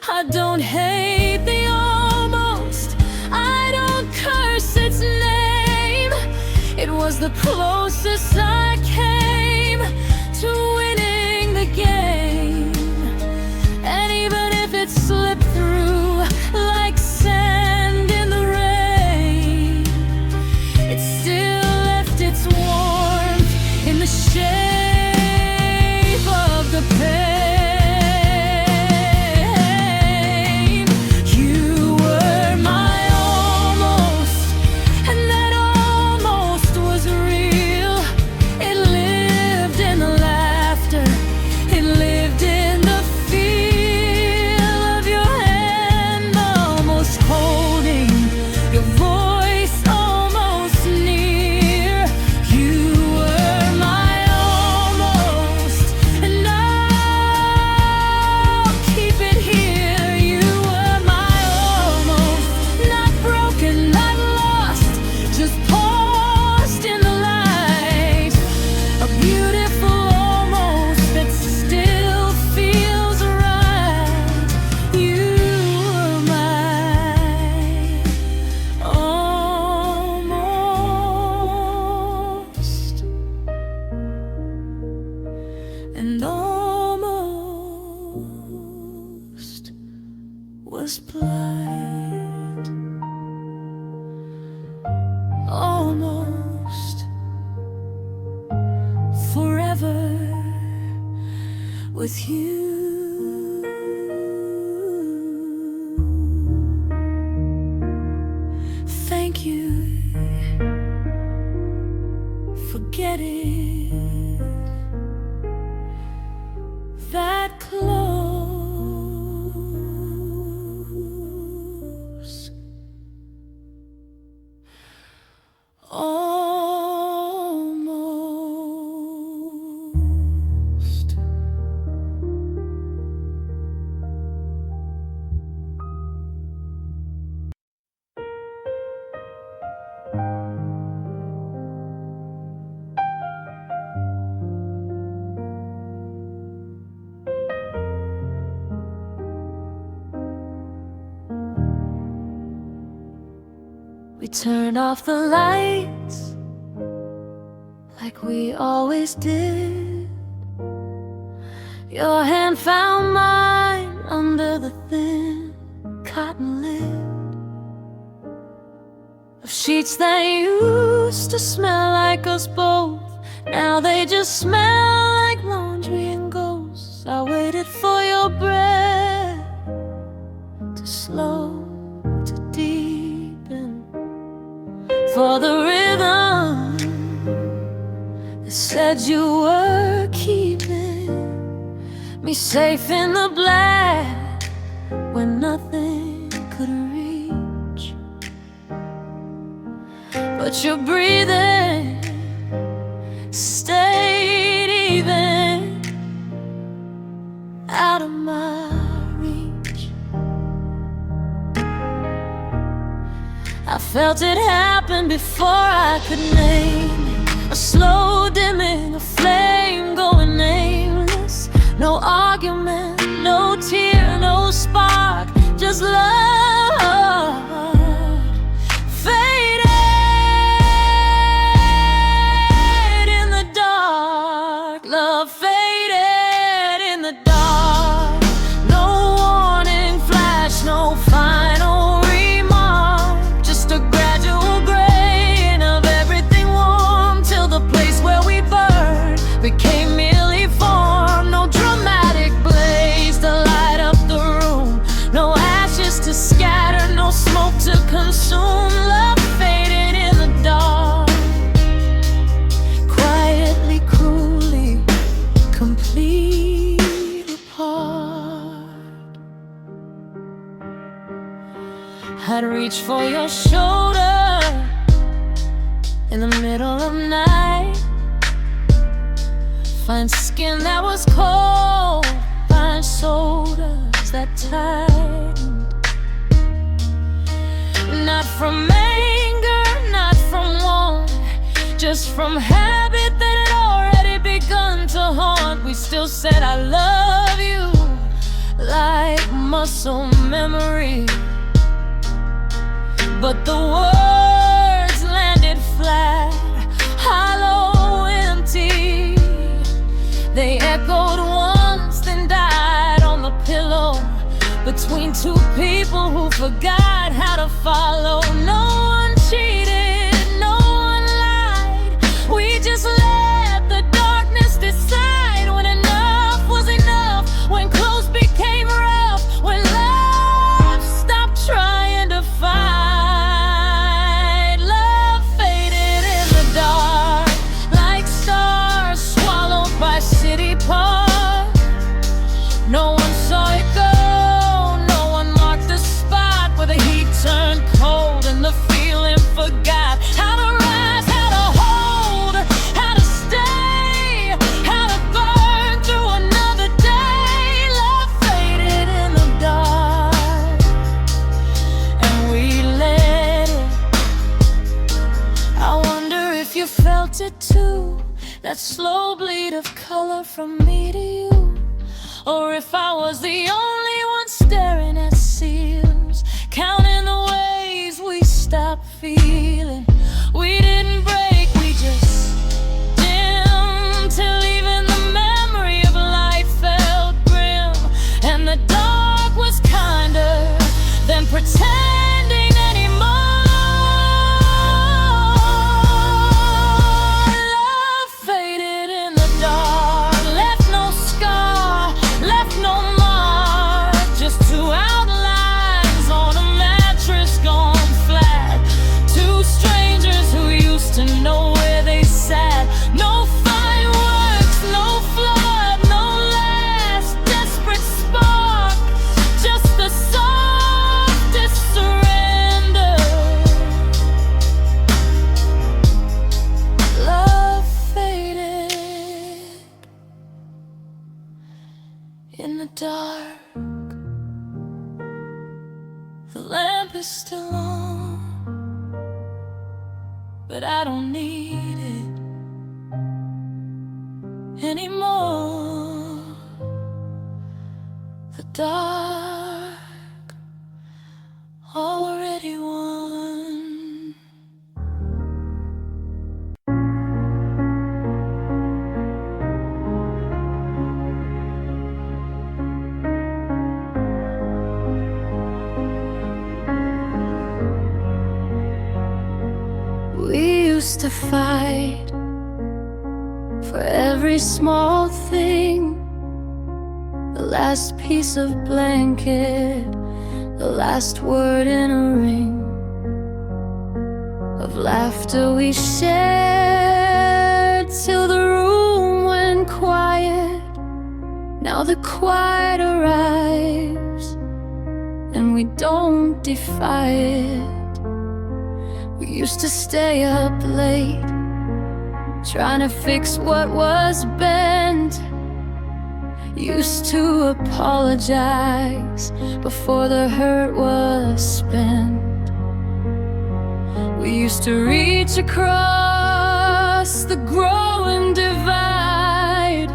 I don't hate the almost, I don't curse its name. It was the closest I came to winning the game. And even if it slipped through like sand in the rain, it still left its warmth in the shape of the pain. And almost was blind, almost forever with you. Thank you for getting that close. Almost. We turned off the lights like we always did. Your hand found mine under the thin cotton lid of sheets that used to smell like us both. Now they just smell like laundry and ghosts. I waited for your breath to slow, to deepen, for the rhythm that said you were keeping me safe in the black when nothing could reach. But your breathing stayed even out of my reach. I felt it happen before I could name it. A slow dimming, a flame going nameless. No argument, no tear, no spark, just love faded in the dark. Love faded in the dark. No warning flash, no final remark, just a gradual graying of everything warm, till the place where we burned became merely form. No dramatic blaze to light up the room, no ashes to scare. reach for your shoulder in the middle of night. Find skin that was cold, find shoulders that tightened. Not from anger, not from want, just from habit that had already begun to haunt. We still said I love you like muscle memory, but the words landed flat, hollow, empty. They echoed once, then died on the pillow between two people who forgot how to follow. No one cheated, no one lied. We just let the darkness decide when enough was enough, when close became rough, when love stopped trying to fight. Love faded in the dark like stars swallowed by city park. No one saw it go, no one marked the spot where the heat turned cold and the feeling forgot how to rise, how to hold, how to stay, how to burn through another day. Love faded in the dark and we let it. I wonder if you felt it too, that slow bleed of color from me to you, or if I was the only one staring at seals, counting the ways we stopped feeling. We didn't break, we just dimmed till even the memory of light felt grim, and the dark was kinder than pretending anymore. Love faded in the dark, left no scar, left no mark, just two outlines on a mattress gone flat. Two strangers who used to know where they sat. No fireworks, no flood, no last desperate spark, just the softest surrender. Love faded in the dark. The lamp is still on, but I don't need it anymore. The dark already won. We used to fight for every small thing, the last piece of blanket, the last word in a ring, of laughter we shared till the room went quiet. Now the quiet arrives and we don't defy it. We used to stay up late, trying to fix what was bent. Used to apologize before the hurt was spent. We used to reach across the growing divide.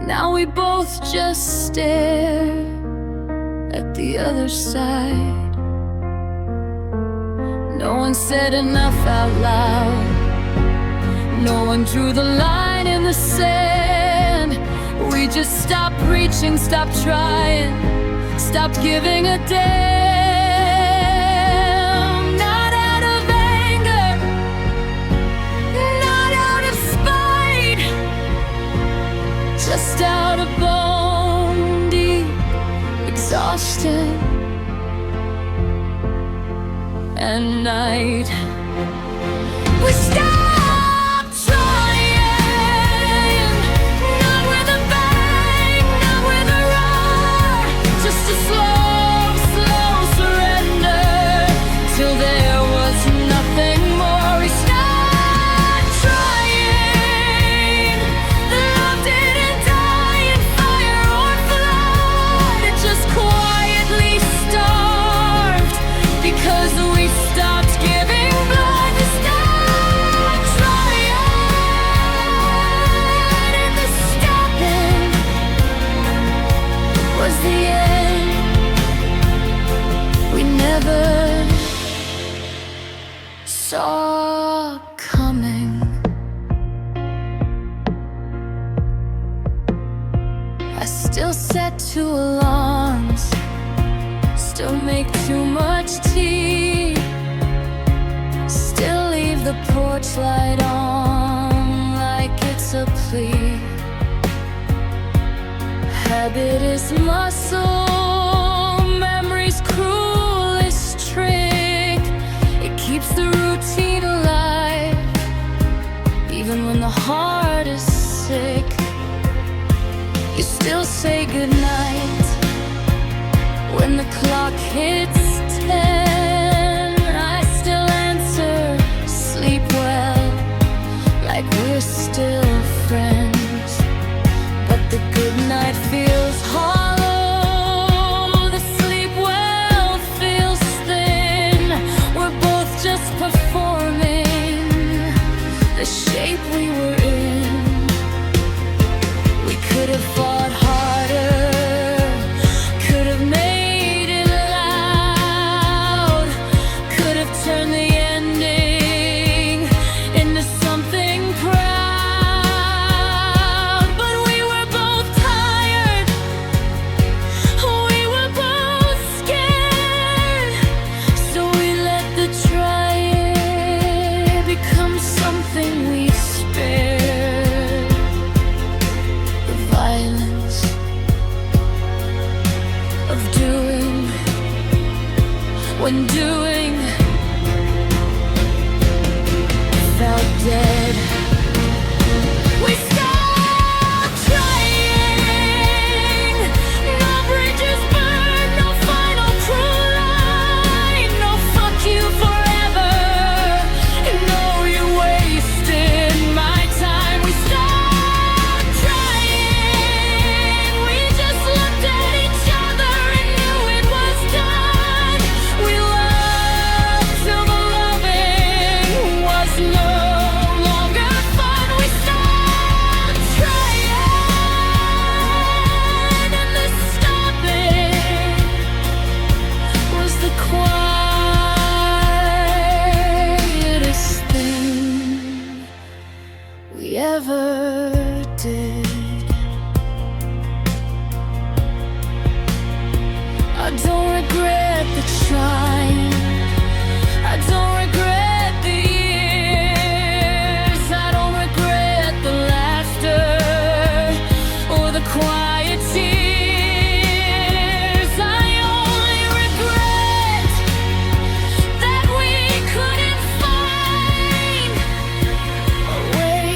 Now we both just stare at the other side. No one said enough out loud, no one drew the line in the sand. We just stopped reaching, stopped trying, stopped giving a damn. Not out of anger, not out of spite, just out of bone deep exhaustion and night. We stopped trying, not with a bang, not with a roar, just a slow, slow surrender. saw coming. I still set 2 alarms, still make too much tea, still leave the porch light on like it's a plea. Habit is muscle, memory's cruelest trick. It keeps the routine alive, even when the heart is sick. You still say goodnight when the clock hits 10. I still answer, sleep well, like we're still friends. But the goodnight feels hollow, the sleep well feels thin. We're both just performing the shape we were in. We could have fought harder, could have made it loud, could have turned the ending into something proud. But we were both tired, we were both scared, so we let the trying become something we spared. The violence of doing when doing felt dead. We stopped trying. No bridges burned, no final true line, no fuck you forever. No, you wasted my time. We stopped trying. We just looked at each other and knew it was done. We loved till the loving was no longer fun. We stopped trying, and the stopping was the quietest thing we ever did. I don't regret the trying, I don't regret the years, I don't regret the laughter or the quiet tears. I only regret that we couldn't find a way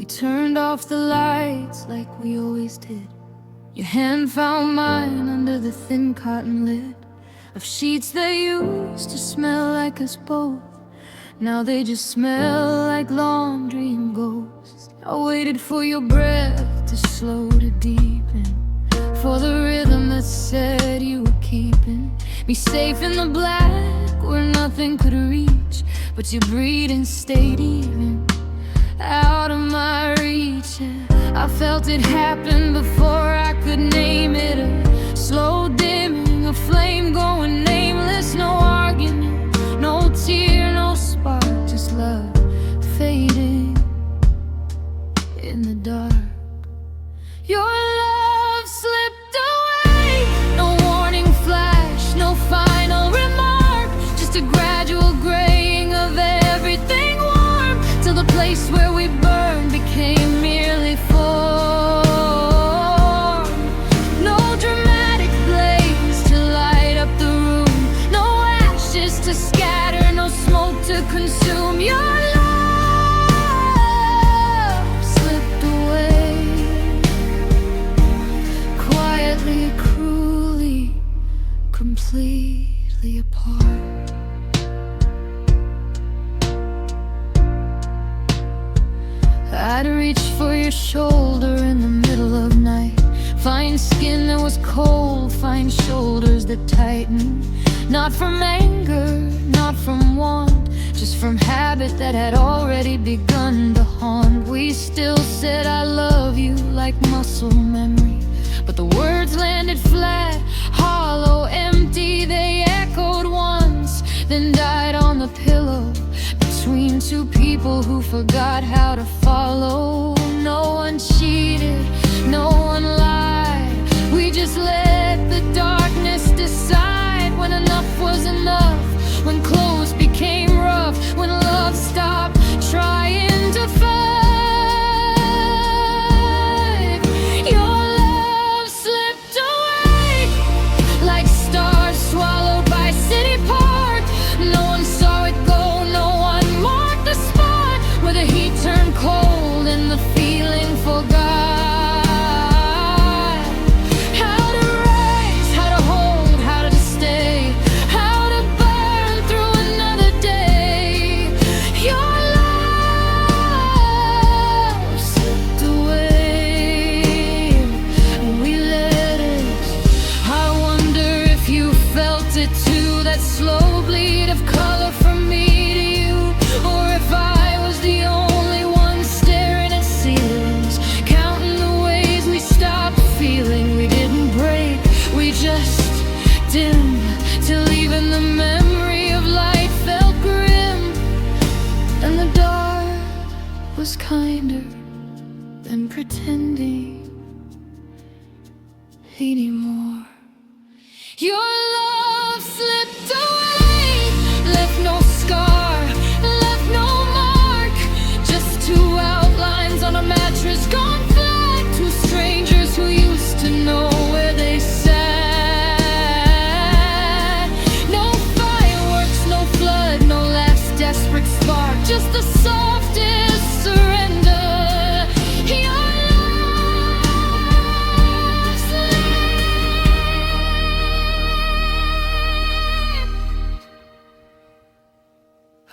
turned off the lights like we always did. Your hand found mine under the thin cotton lid of sheets that used to smell like us both. Now they just smell like laundry and ghosts. I waited for your breath to slow to deepen, for the rhythm that said you were keeping me safe in the black where nothing could reach. But your breathing stayed even, out of my reach. I felt it happen before I could name it. A slow dimming, a flame going nameless. No argument, no tear, no spark, just love fading in the dark. Your love slipped away, no warning flash, no final remark, just a gradual graying of everything warm, till the place where we burned became merely form. No dramatic blaze to light up the room, no ashes to scatter, no smoke to consume. Your love slipped away, quietly, cruelly, completely apart. I'd reach for your shoulder in the middle of night, find skin that was cold, find shoulders that tightened. Not from anger, not from want, just from habit that had already begun to haunt. We still said I love you like muscle memory, but the words landed flat, hollow, empty. They echoed once, then died on the pillow, between two people who forgot how to follow. No one cheated, no one lied, we just let the darkness decide when enough was enough, when clothes became rough, when love stopped trying to fight. Your love slipped away like stars swallowed by city park. No one saw it go, no one marked the spot where the heat turned cold and the feeling forgot. How to rise, how to hold, how to stay, how to burn through another day. Your love slipped away, and we let it. I wonder if you felt it too, that slow bleed of color from me to you, or if I was the only one staring at ceilings, counting the ways we stopped feeling. We didn't break, we just dimmed, till even the memory of light felt grim, and the dark was kinder than pretending anymore. Your love slipped away, left no scar, left no mark, just two outlines on a mattress gone flat, two strangers who used to know where they sat. No fireworks, no flood, no last desperate spark, just the softest surrender. Your love slipped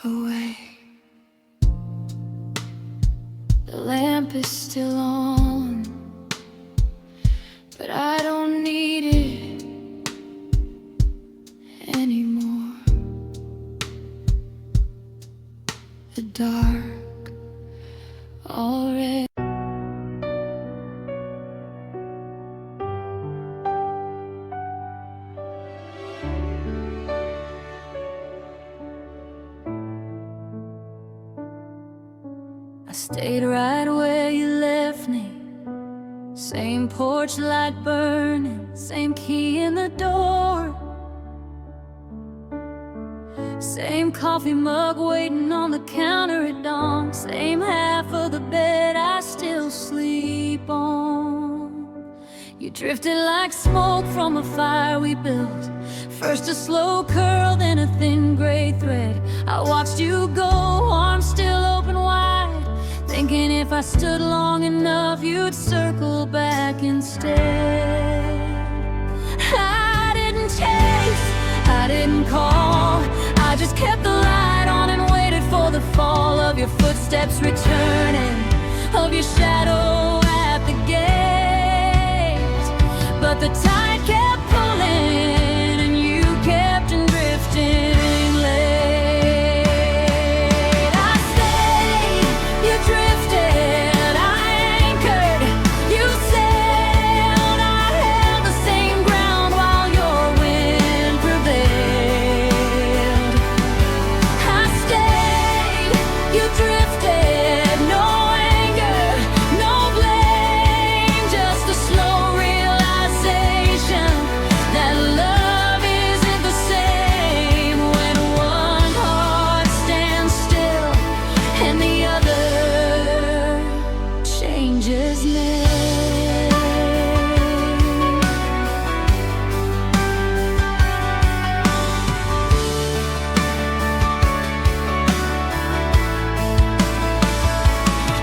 away. The lamp is still on, but I don't need it anymore. The dark already. I stayed right where you left me, same porch light burning, same key in the door, same coffee mug waiting on the counter at dawn, same half of the bed I still sleep on. You drifted like smoke from a fire we built, first a slow curl, then a thin gray thread. I watched you go, arms still open wide, thinking if I stood long enough, you'd circle back instead. I didn't chase, I didn't call, I just kept the light on and waited for the fall of your footsteps returning, of your shadow at the gate. But the tide kept pulling and you kept drifting late. I stayed, you drifted, I anchored, you sailed, I held the same ground while your wind prevailed. I stayed, you drifted, no anger, no blame, just a slow realization that love isn't the same when one heart stands still and the other changes name.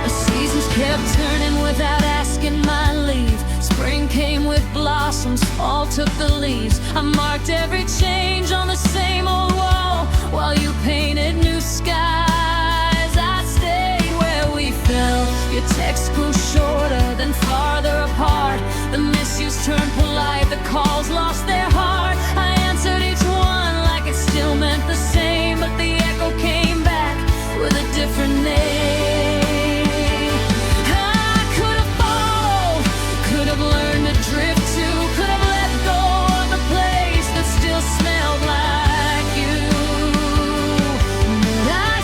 The seasons kept turning without asking my leave. Spring came with blossoms, fall took the leaves. I marked every change on the same old wall while you painted new skies. I stayed where we fell. Your texts grew shorter, then farther apart. The misuse turned polite, the calls lost their heart. I answered each one like it still meant the same, but the echo came back with a different name. I could have followed, could have learned to drift to, could have let go of the place that still smelled like you. But I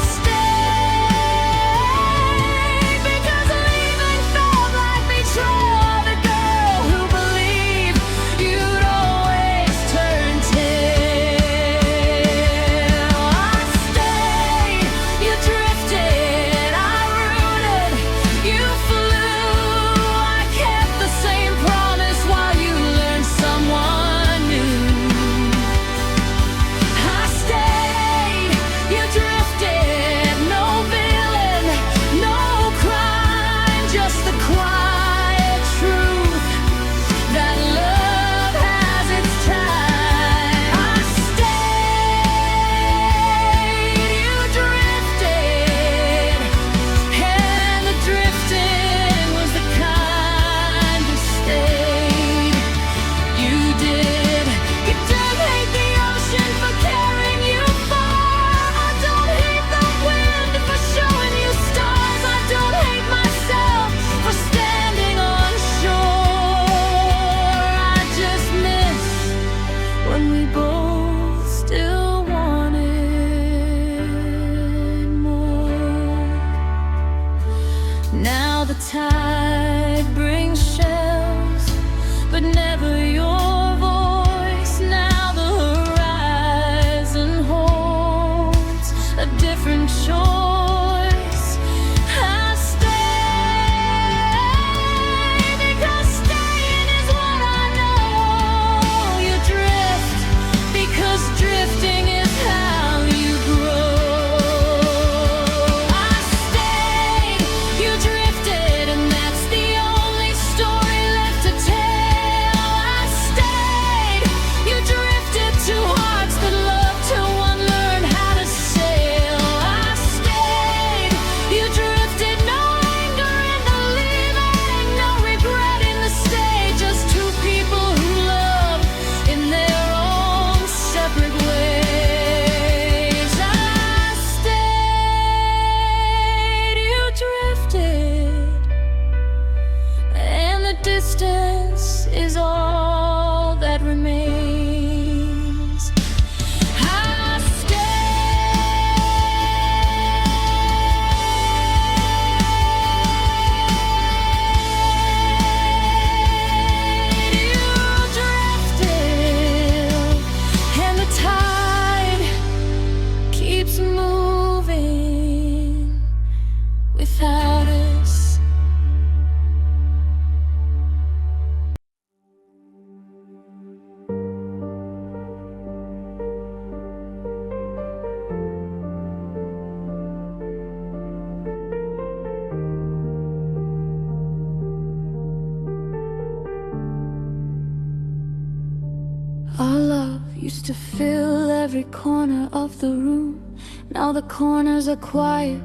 Our love used to fill every corner of the room. Now the corners are quiet,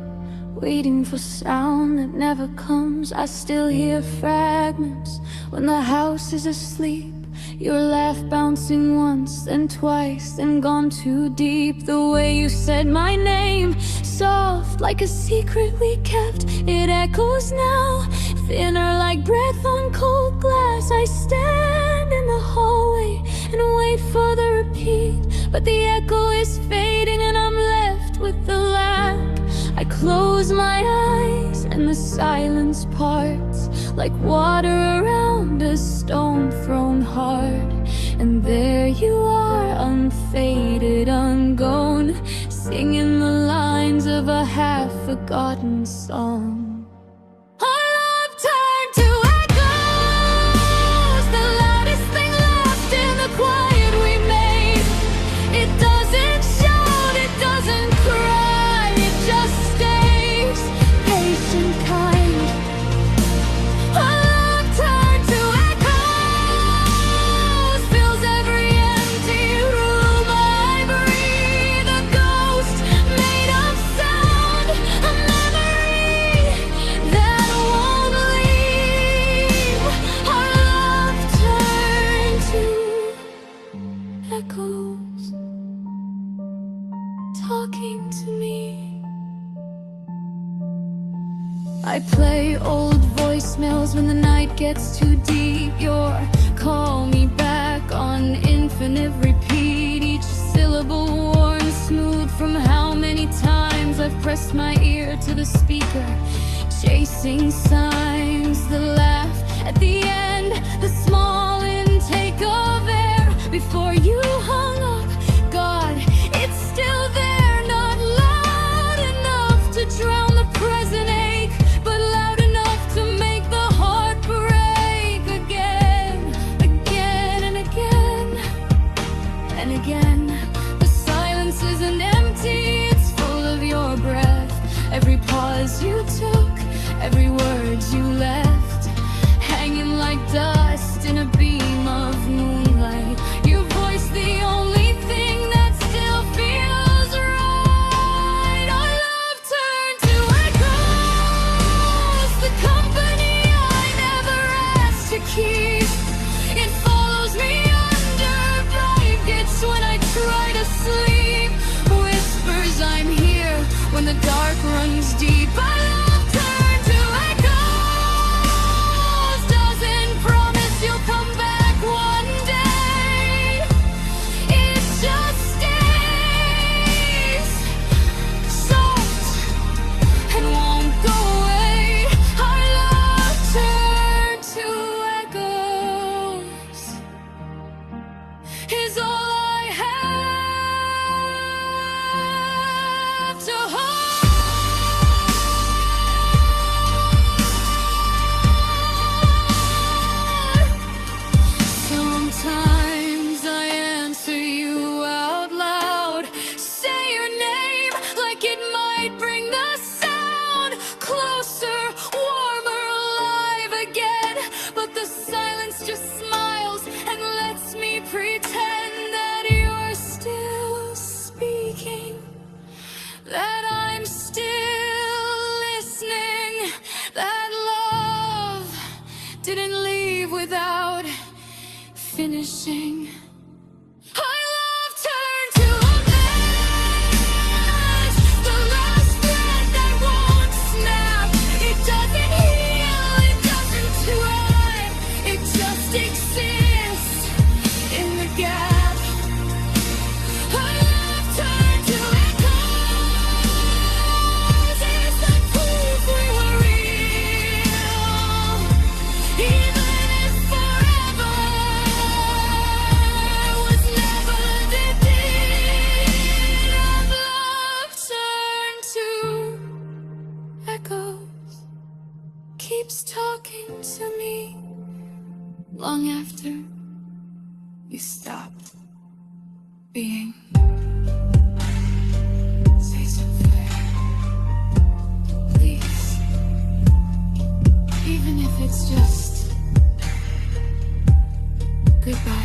waiting for sound that never comes. I still hear fragments when the house is asleep. Your laugh bouncing once, then twice, then gone too deep. The way you said my name, soft like a secret we kept. It echoes now, thinner like breath on cold glass. I stand in the hallway and wait for the repeat, but the echo is fading and I'm left with the lack. I close my eyes and the silence parts like water around a stone-thrown heart. And there you are, unfaded, ungrown, singing the lines of a half-forgotten song. Our love turned to echoes, the loudest thing left in the quiet we made. It doesn't shout, it doesn't cry, it just stays, patient, kind. Our love turned to echoes, fills every empty room I breathe. A ghost made of sound, a memory that won't leave. Our love turned to echoes, talking to me. I play old voicemails when the night gets too deep. Your call me back on infinite repeat. Each syllable worn smooth from how many times I've pressed my ear to the speaker, chasing signs. The laugh at the end, the small intake of air before you hung up. God, it's still there, not loud enough to drown the present ache, but loud enough to make the heart break again, again and again and again. The silence isn't empty, it's full of your breath. Every pause you took, every word you left, hanging like dust in a beam of moonlight. Your voice, the only thing that still feels right. Our love turned to echoes, the company I never asked to keep. It follows me under blankets when I try to sleep. Whispers I'm here when the dark runs deep. Our love turned to echoes, doesn't promise you'll come back one day. It just stays soft and won't go away. Our love turned to echoes is all I have to hold. Sometimes I answer you out loud, say your name like it might bring the sound closer, warmer, alive again. But the silence just smiles and lets me pretend that you're still speaking, that I'm still listening, that love didn't leave without finishing. Our love turned to a match, the last thread that won't snap. It doesn't heal, it doesn't thrive, it just exists in the gap. Our love turned to echoes, it's the proof we were real. Even if forever was never the deed of love turned to echoes, keeps talking to me long after you stop being. Say something, please, even if it's just goodbye.